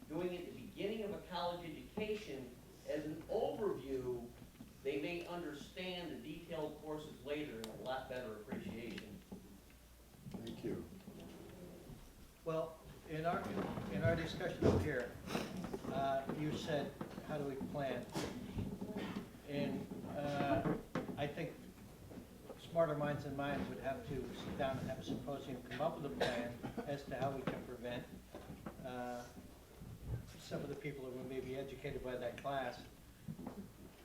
doing it at the beginning of a college education as an overview, they may understand the detailed courses later in a lot better appreciation. Thank you. Well, in our discussion up here, you said, how do we plan? And I think smarter minds than mine would have to sit down and have a symposium, come up with a plan as to how we can prevent some of the people who may be educated by that class.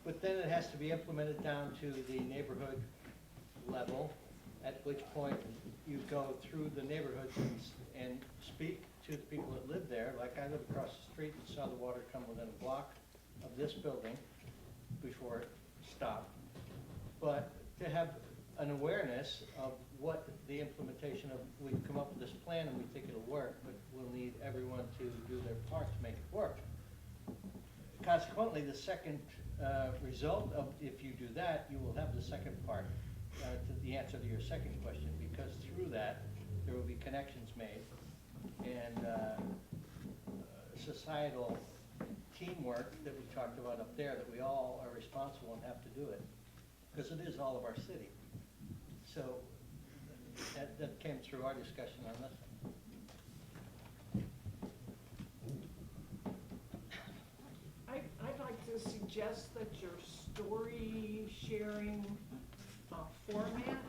But then it has to be implemented down to the neighborhood level, at which point you go through the neighborhoods and speak to the people that live there. Like, I live across the street and saw the water come within a block of this building before it stopped. But to have an awareness of what the implementation of, we've come up with this plan and we think it'll work, but we'll need everyone to do their part to make it work. Consequently, the second result of, if you do that, you will have the second part, to the answer to your second question, because through that, there will be connections made and societal teamwork that we talked about up there, that we all are responsible and have to do it, because it is all of our city. So that came through our discussion on this. I'd like to suggest that your story sharing format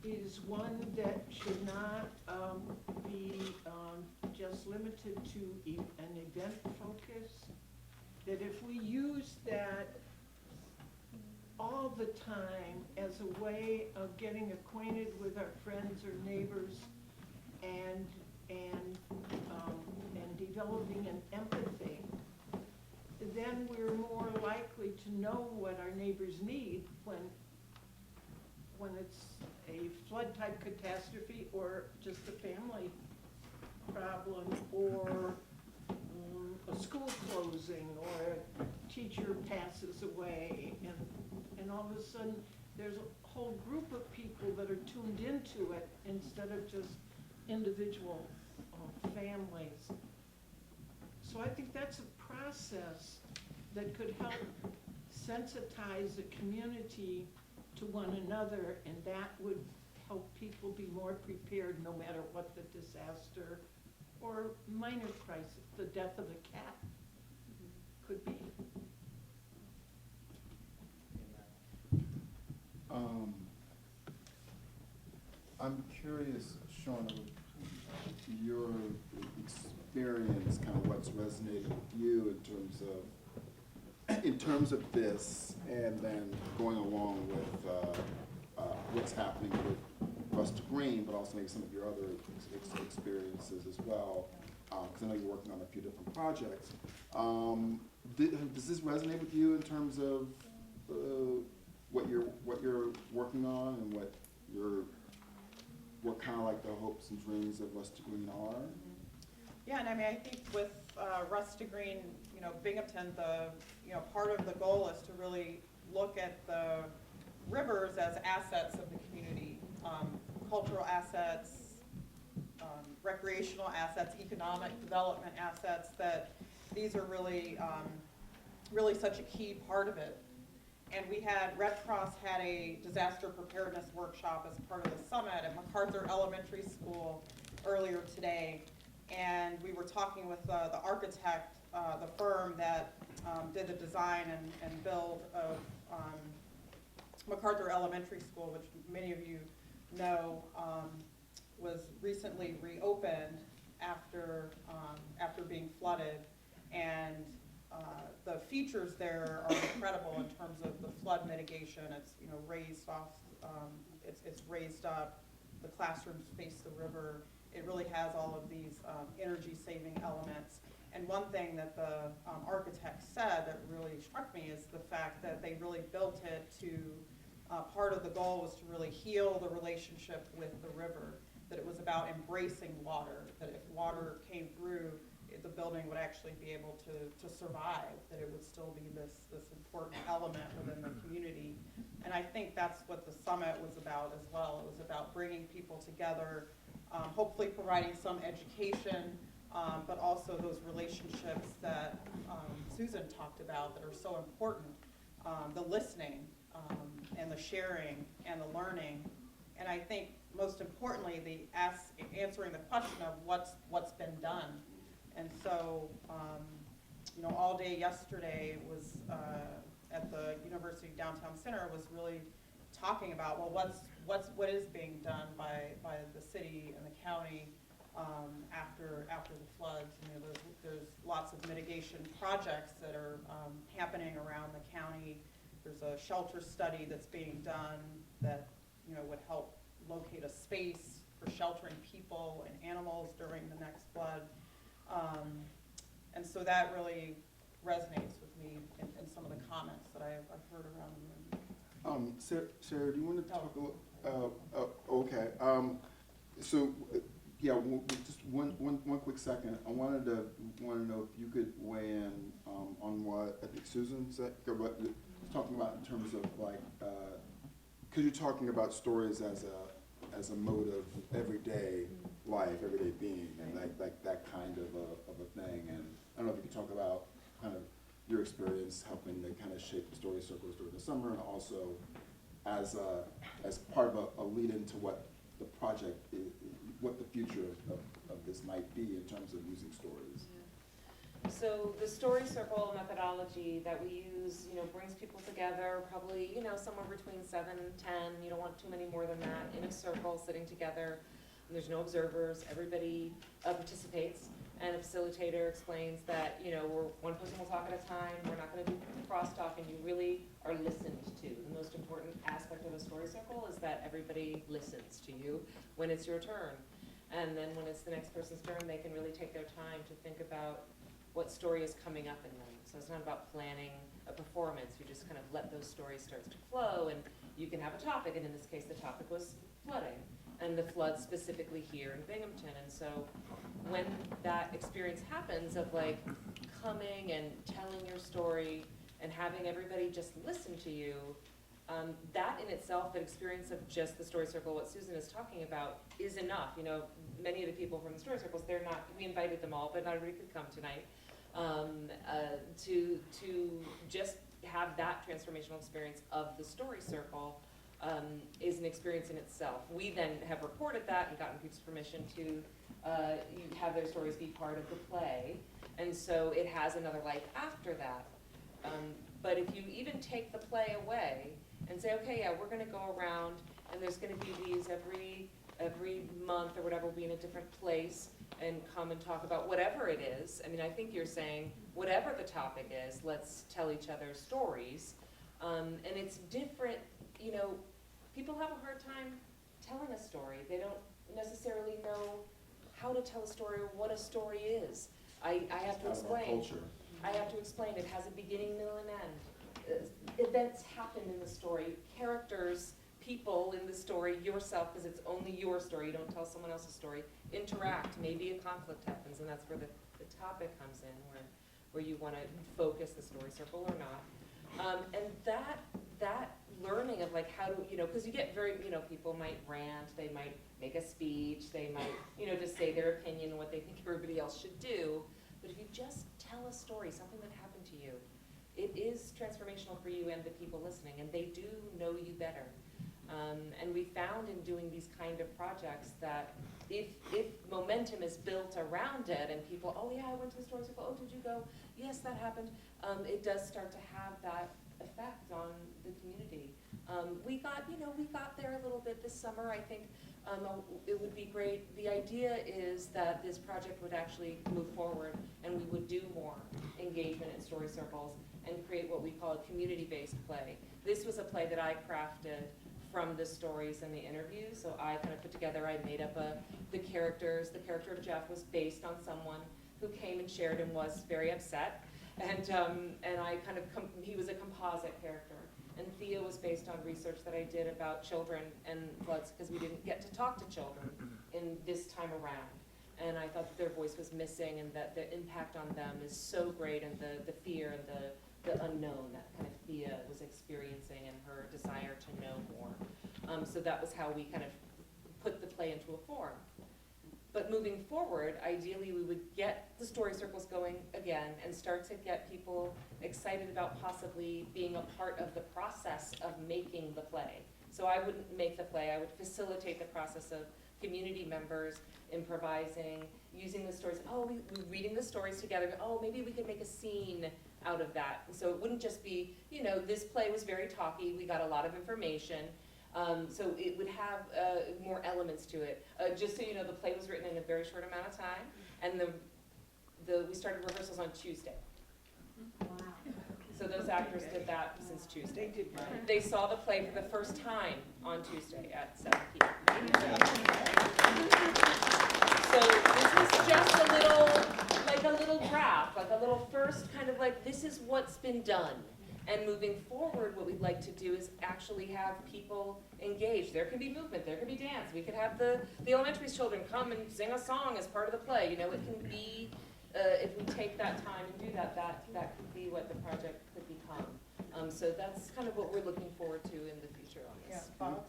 is one that should not be just limited to an event focus. That if we use that all the time as a way of getting acquainted with our friends or neighbors and developing an empathy, then we're more likely to know what our neighbors need when it's a flood type catastrophe or just a family problem or a school closing or a teacher passes away and all of a sudden there's a whole group of people that are tuned into it instead of just individual families. So I think that's a process that could help sensitize the community to one another, and that would help people be more prepared no matter what the disaster or minor crisis, the death of a cat could be. I'm curious, Shauna, your experience, kind of what's resonated with you in terms of this, and then going along with what's happening with Russell Green, but also maybe some of your other experiences as well, because I know you're working on a few different projects. Does this resonate with you in terms of what you're working on and what kind of like the hopes and dreams of Russell Green are? Yeah, again, I mean, I think with Rust to Green, you know, Binghamton, part of the goal is to really look at the rivers as assets of the community, cultural assets, recreational assets, economic development assets, that these are really, really such a key part of it. And Red Cross had a disaster preparedness workshop as part of the summit at MacArthur Elementary School earlier today. And we were talking with the architect, the firm that did the design and build of MacArthur Elementary School, which many of you know was recently reopened after being flooded. And the features there are incredible in terms of the flood mitigation. It's raised off, it's raised up. The classrooms face the river. It really has all of these energy-saving elements. And one thing that the architect said that really struck me is the fact that they really built it to, part of the goal was to really heal the relationship with the river, that it was about embracing water, that if water came through, the building would actually be able to survive, that it would still be this important element within the community. And I think that's what the summit was about as well. It was about bringing people together, hopefully providing some education, but also those relationships that Susan talked about that are so important, the listening and the sharing and the learning. And I think most importantly, answering the question of what's been done. And so, all day yesterday was at the University Downtown Center was really talking about, well, what is being done by the city and the county after the floods. There's lots of mitigation projects that are happening around the county. There's a shelter study that's being done that would help locate a space for sheltering people and animals during the next flood. And so that really resonates with me in some of the comments that I've heard around the room. Sarah, do you want to talk a little? Okay. Just one quick second. I want to know if you could weigh in on what I think Susan said. What you're talking about in terms of because you're talking about stories as a mode of everyday life, everyday being, and like that kind of a thing. And I don't know if you could talk about kind of your experience helping to kind of shape the story circles during the summer, and also as part of a lead into what the project is, what the future of this might be in terms of using stories. So the story circle methodology that we use, brings people together, probably, somewhere between 7 and 10. You don't want too many more than that, in a circle, sitting together. And there's no observers. Everybody participates, and a facilitator explains that, one person will talk at a time. We're not going to do crosstalk, and you really are listened to. The most important aspect of a story circle is that everybody listens to you when it's your turn. And then when it's the next person's turn, they can really take their time to think about what story is coming up in them. So it's not about planning a performance. You just kind of let those stories start to flow, and you can have a topic, and in this case the topic was flooding, and the flood specifically here in Binghamton. And so when that experience happens of coming and telling your story and having everybody just listen to you, that in itself, the experience of just the story circle, what Susan is talking about, is enough. Many of the people from the story circles, we invited them all, but not everybody could come tonight. To just have that transformational experience of the story circle is an experience in itself. We then have recorded that and gotten people's permission to have their stories be part of the play, and so it has another life after that. But if you even take the play away and say, okay, yeah, we're going to go around, and there's going to be these every month or whatever, we'll be in a different place and come and talk about whatever it is. I mean, I think you're saying whatever the topic is, let's tell each other stories. And it's different, people have a hard time telling a story. They don't necessarily know how to tell a story or what a story is. I have to explain. I have to explain it has a beginning, middle, and end. Events happen in the story. Characters people in the story, yourself, because it's only your story, you don't tell someone else's story, interact, maybe a conflict happens, and that's where the topic comes in, where you want to focus the story circle or not. And that learning of like how to, because you get very, people might rant, they might make a speech, they might, just say their opinion and what they think everybody else should do. But if you just tell a story, something that happened to you, it is transformational for you and the people listening, and they do know you better. And we found in doing these kind of projects that if momentum is built around it and people, oh yeah, I went to the story circle, oh, did you go? Yes, that happened. It does start to have that effect on the community. We got there a little bit this summer. I think it would be great. The idea is that this project would actually move forward and we would do more engagement in story circles and create what we call a community-based play. This was a play that I crafted from the stories and the interviews. So I kind of put together, I made up the characters. The character of Jeff was based on someone who came and shared and was very upset. And I kind of, he was a composite character. And Thea was based on research that I did about children and floods, because we didn't get to talk to children in this time around. And I thought that their voice was missing and that the impact on them is so great, and the fear and the unknown that kind of Thea was experiencing and her desire to know more. So that was how we kind of put the play into a form. But moving forward, ideally we would get the story circles going again and start to get people excited about possibly being a part of the process of making the play. So I wouldn't make the play, I would facilitate the process of community members improvising, using the stories, we reading the stories together, maybe we could make a scene out of that. So it wouldn't just be, this play was very talky, we got a lot of information, so it would have more elements to it. Just so you know, the play was written in a very short amount of time, and we started rehearsals on Tuesday. Wow. So those actors did that since Tuesday. They did. They saw the play for the first time on Tuesday at 7 p.m. So this was just a little draft, like a little first kind of like, this is what's been done. And moving forward, what we'd like to do is actually have people engage. There can be movement, there can be dance. We could have the elementary children come and sing a song as part of the play. It can be, if we take that time and do that could be what the project could become. So that's kind of what we're looking forward to in the future on this. Yeah, Bob?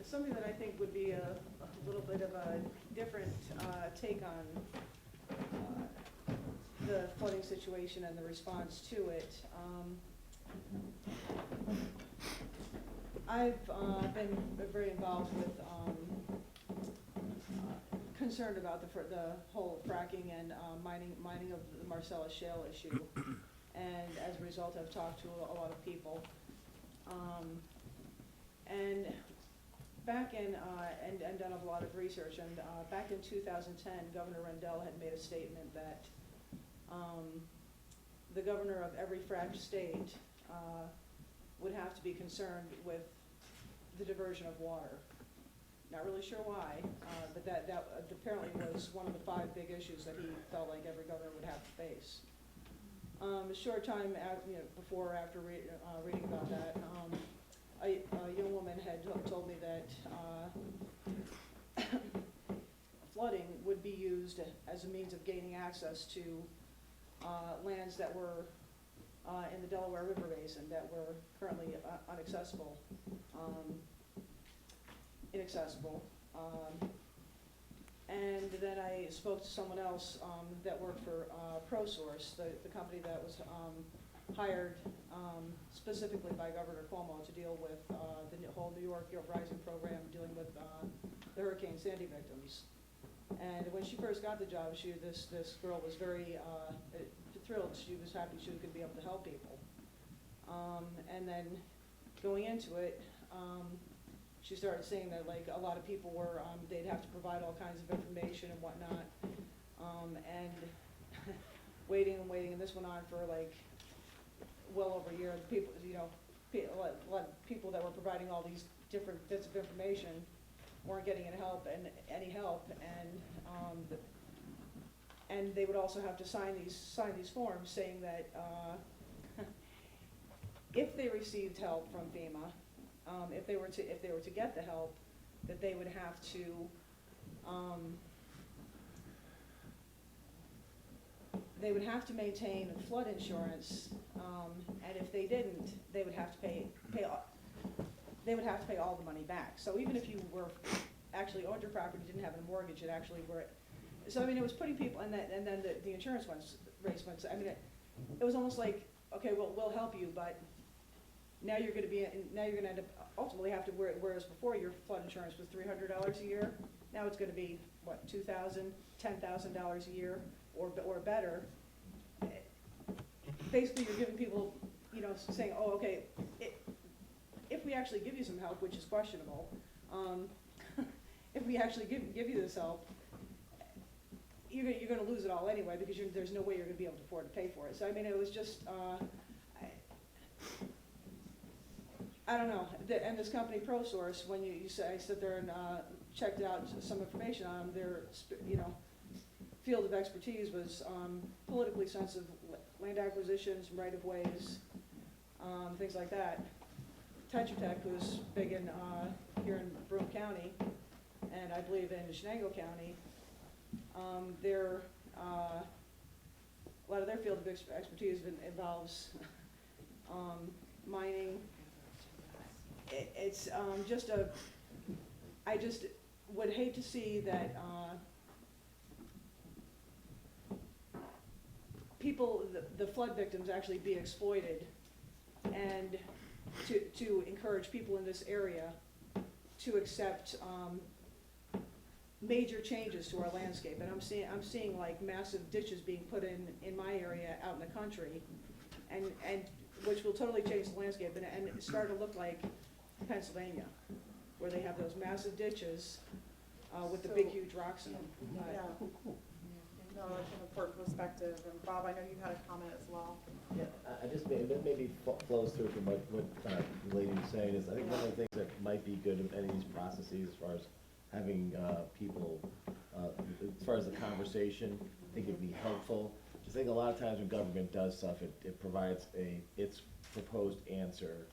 Something that I think would be a little bit of a different take on the flooding situation and the response to it. I've been very involved with, concerned about the whole fracking and mining of the Marcellus Shale issue. And as a result, I've talked to a lot of people. And back in, and done a lot of research, and back in 2010, Governor Rendell had made a statement that the governor of every fracked state would have to be concerned with the diversion of water. Not really sure why, but that apparently was one of the 5 big issues that he felt like every governor would have to face. A short time before or after reading about that, a young woman had told me that flooding would be used as a means of gaining access to lands that were in the Delaware River Basin that were currently inaccessible. And then I spoke to someone else that worked for ProSource, the company that was hired specifically by Governor Cuomo to deal with the whole New York Rising program, dealing with the Hurricane Sandy victims. And when she first got the job, this girl was very thrilled. She was happy she was going to be able to help people. And then going into it, she started saying that like a lot of people were, they'd have to provide all kinds of information and whatnot. And waiting, and this went on for like well over a year. People, a lot of people that were providing all these different bits of information weren't getting any help, and they would also have to sign these forms saying that if they received help from FEMA, if they were to get the help, that they would have to, maintain flood insurance, and if they didn't, they would have to pay all the money back. So even if you were actually owned your property, didn't have a mortgage, it actually were, so I mean, it was putting people, and then the insurance rates went, I mean, it was almost like, okay, well, we'll help you, but now you're gonna end up ultimately have to, whereas before your flood insurance was $300 a year, now it's gonna be, what, $2,000, $10,000 a year, or better. Basically, you're giving people, saying, oh, okay, if we actually give you some help, which is questionable, if we actually give you this help, you're gonna lose it all anyway, because there's no way you're gonna be able to afford to pay for it. So I mean, it was just, I don't know. And this company ProSource, when I sit there and checked out some information on them, their field of expertise was politically sensitive land acquisitions, right-of-ways, things like that. Tetra Tech, who's big in here in Broome County, and I believe in Shenango County, a lot of their field of expertise involves mining. It's just I just would hate to see that people, the flood victims, actually be exploited, and to encourage people in this area to accept major changes to our landscape. And I'm seeing like massive ditches being put in my area out in the country, and which will totally change the landscape and start to look like Pennsylvania, where they have those massive ditches with the big huge rocks in them. Yeah. No, that's an important perspective. And Bob, I know you had a comment as well. Yeah, I just maybe flows through from what the lady was saying is, I think one of the things that might be good in any of these processes, as far as having people, as far as the conversation, I think it'd be helpful. I think a lot of times when government does stuff, it provides its proposed answer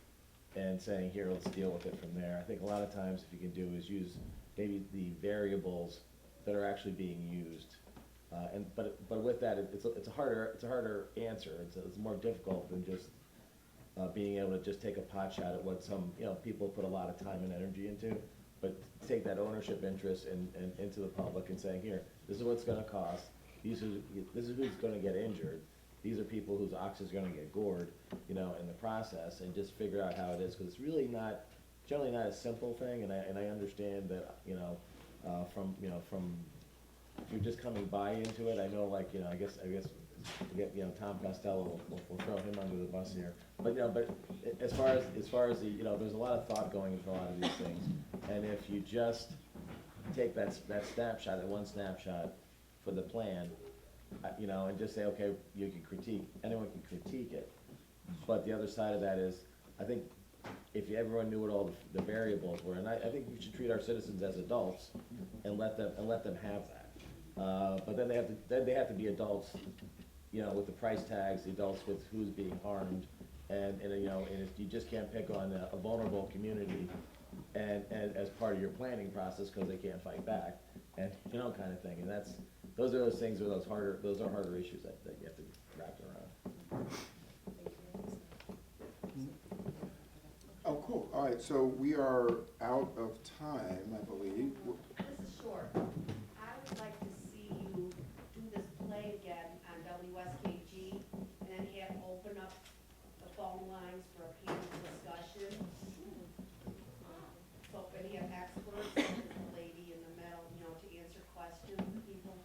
and saying, here, let's deal with it from there. I think a lot of times if you can do is use maybe the variables that are actually being used. But with that, it's a harder answer. It's more difficult than just being able to just take a pot shot at what some people put a lot of time and energy into. But take that ownership interest and into the public and saying, here, this is what it's going to cost. This is who's going to get injured. These are people whose oxes are going to get gored, in the process, and just figure out how it is, because it's really generally not a simple thing. And I understand that, from if you're just coming by into it, I know, like, I guess Tom Costello, we'll throw him under the bus here. But as far as the, there's a lot of thought going into a lot of these things, and if you just take that snapshot, that one snapshot for the plan, and just say, okay, you can critique, anyone can critique it. But the other side of that is, I think if everyone knew what all the variables were, and I think we should treat our citizens as adults and let them have that. But then they have to be adults, with the price tags, the adults with who's being harmed, and if you just can't pick on a vulnerable community and as part of your planning process because they can't fight back, and kind of thing. And those are those things, those are harder issues that you have to wrap around. Oh, cool. All right, so we are out of time, I believe. This is short. I would like to see you do this play again on WSKG, and then open up the phone lines for a panel discussion. So if any experts, the lady in the middle, to answer questions the people,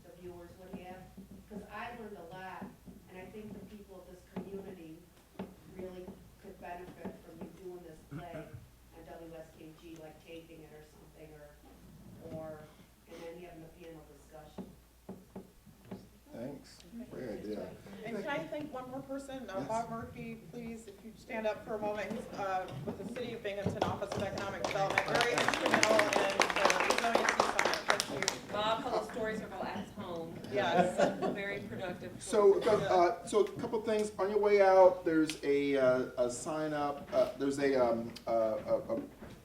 the viewers would have. Because I learned a lot, and I think the people of this community really could benefit from you doing this play on WSKG, like taping it or something, and then having a panel discussion. Thanks. Great idea. And can I thank one more person? Bob Murphy, please, if you'd stand up for a moment. He's with the City of Binghamton Office of Economic Development, very instrumental in the resiliency summit. Thank you. Bob, hello, Stories of Our Last Home. Yes. Very productive. So, so a couple things on your way out. There's a sign up. There's a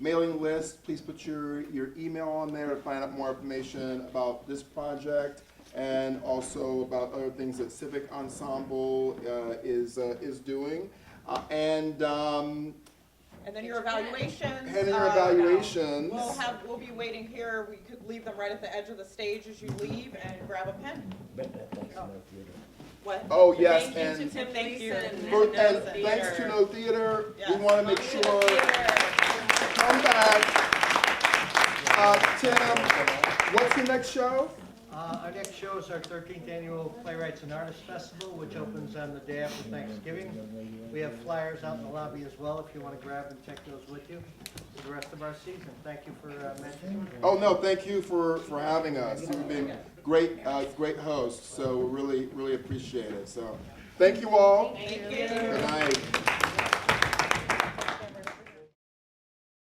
mailing list. Please put your email on there to find out more information about this project and also about other things that Civic Ensemble is doing. And then your evaluations. And your evaluations. We'll be waiting here. We could leave them right at the edge of the stage as you leave and grab a pen. What? Oh, yes, Thank you and to Tim Gleason and thanks to No Theater. Yes. We want to make sure come back. Tim, what's the next show? Our next show is our 13th Annual Playwrights and Artists Festival, which opens on the day after Thanksgiving. We have flyers out in the lobby as well if you want to grab and take those with you for the rest of our season. Thank you for mentioning it. Oh, no, thank you for having us. You've been great hosts, so really appreciate it. So, thank you all. Thank you. Good night.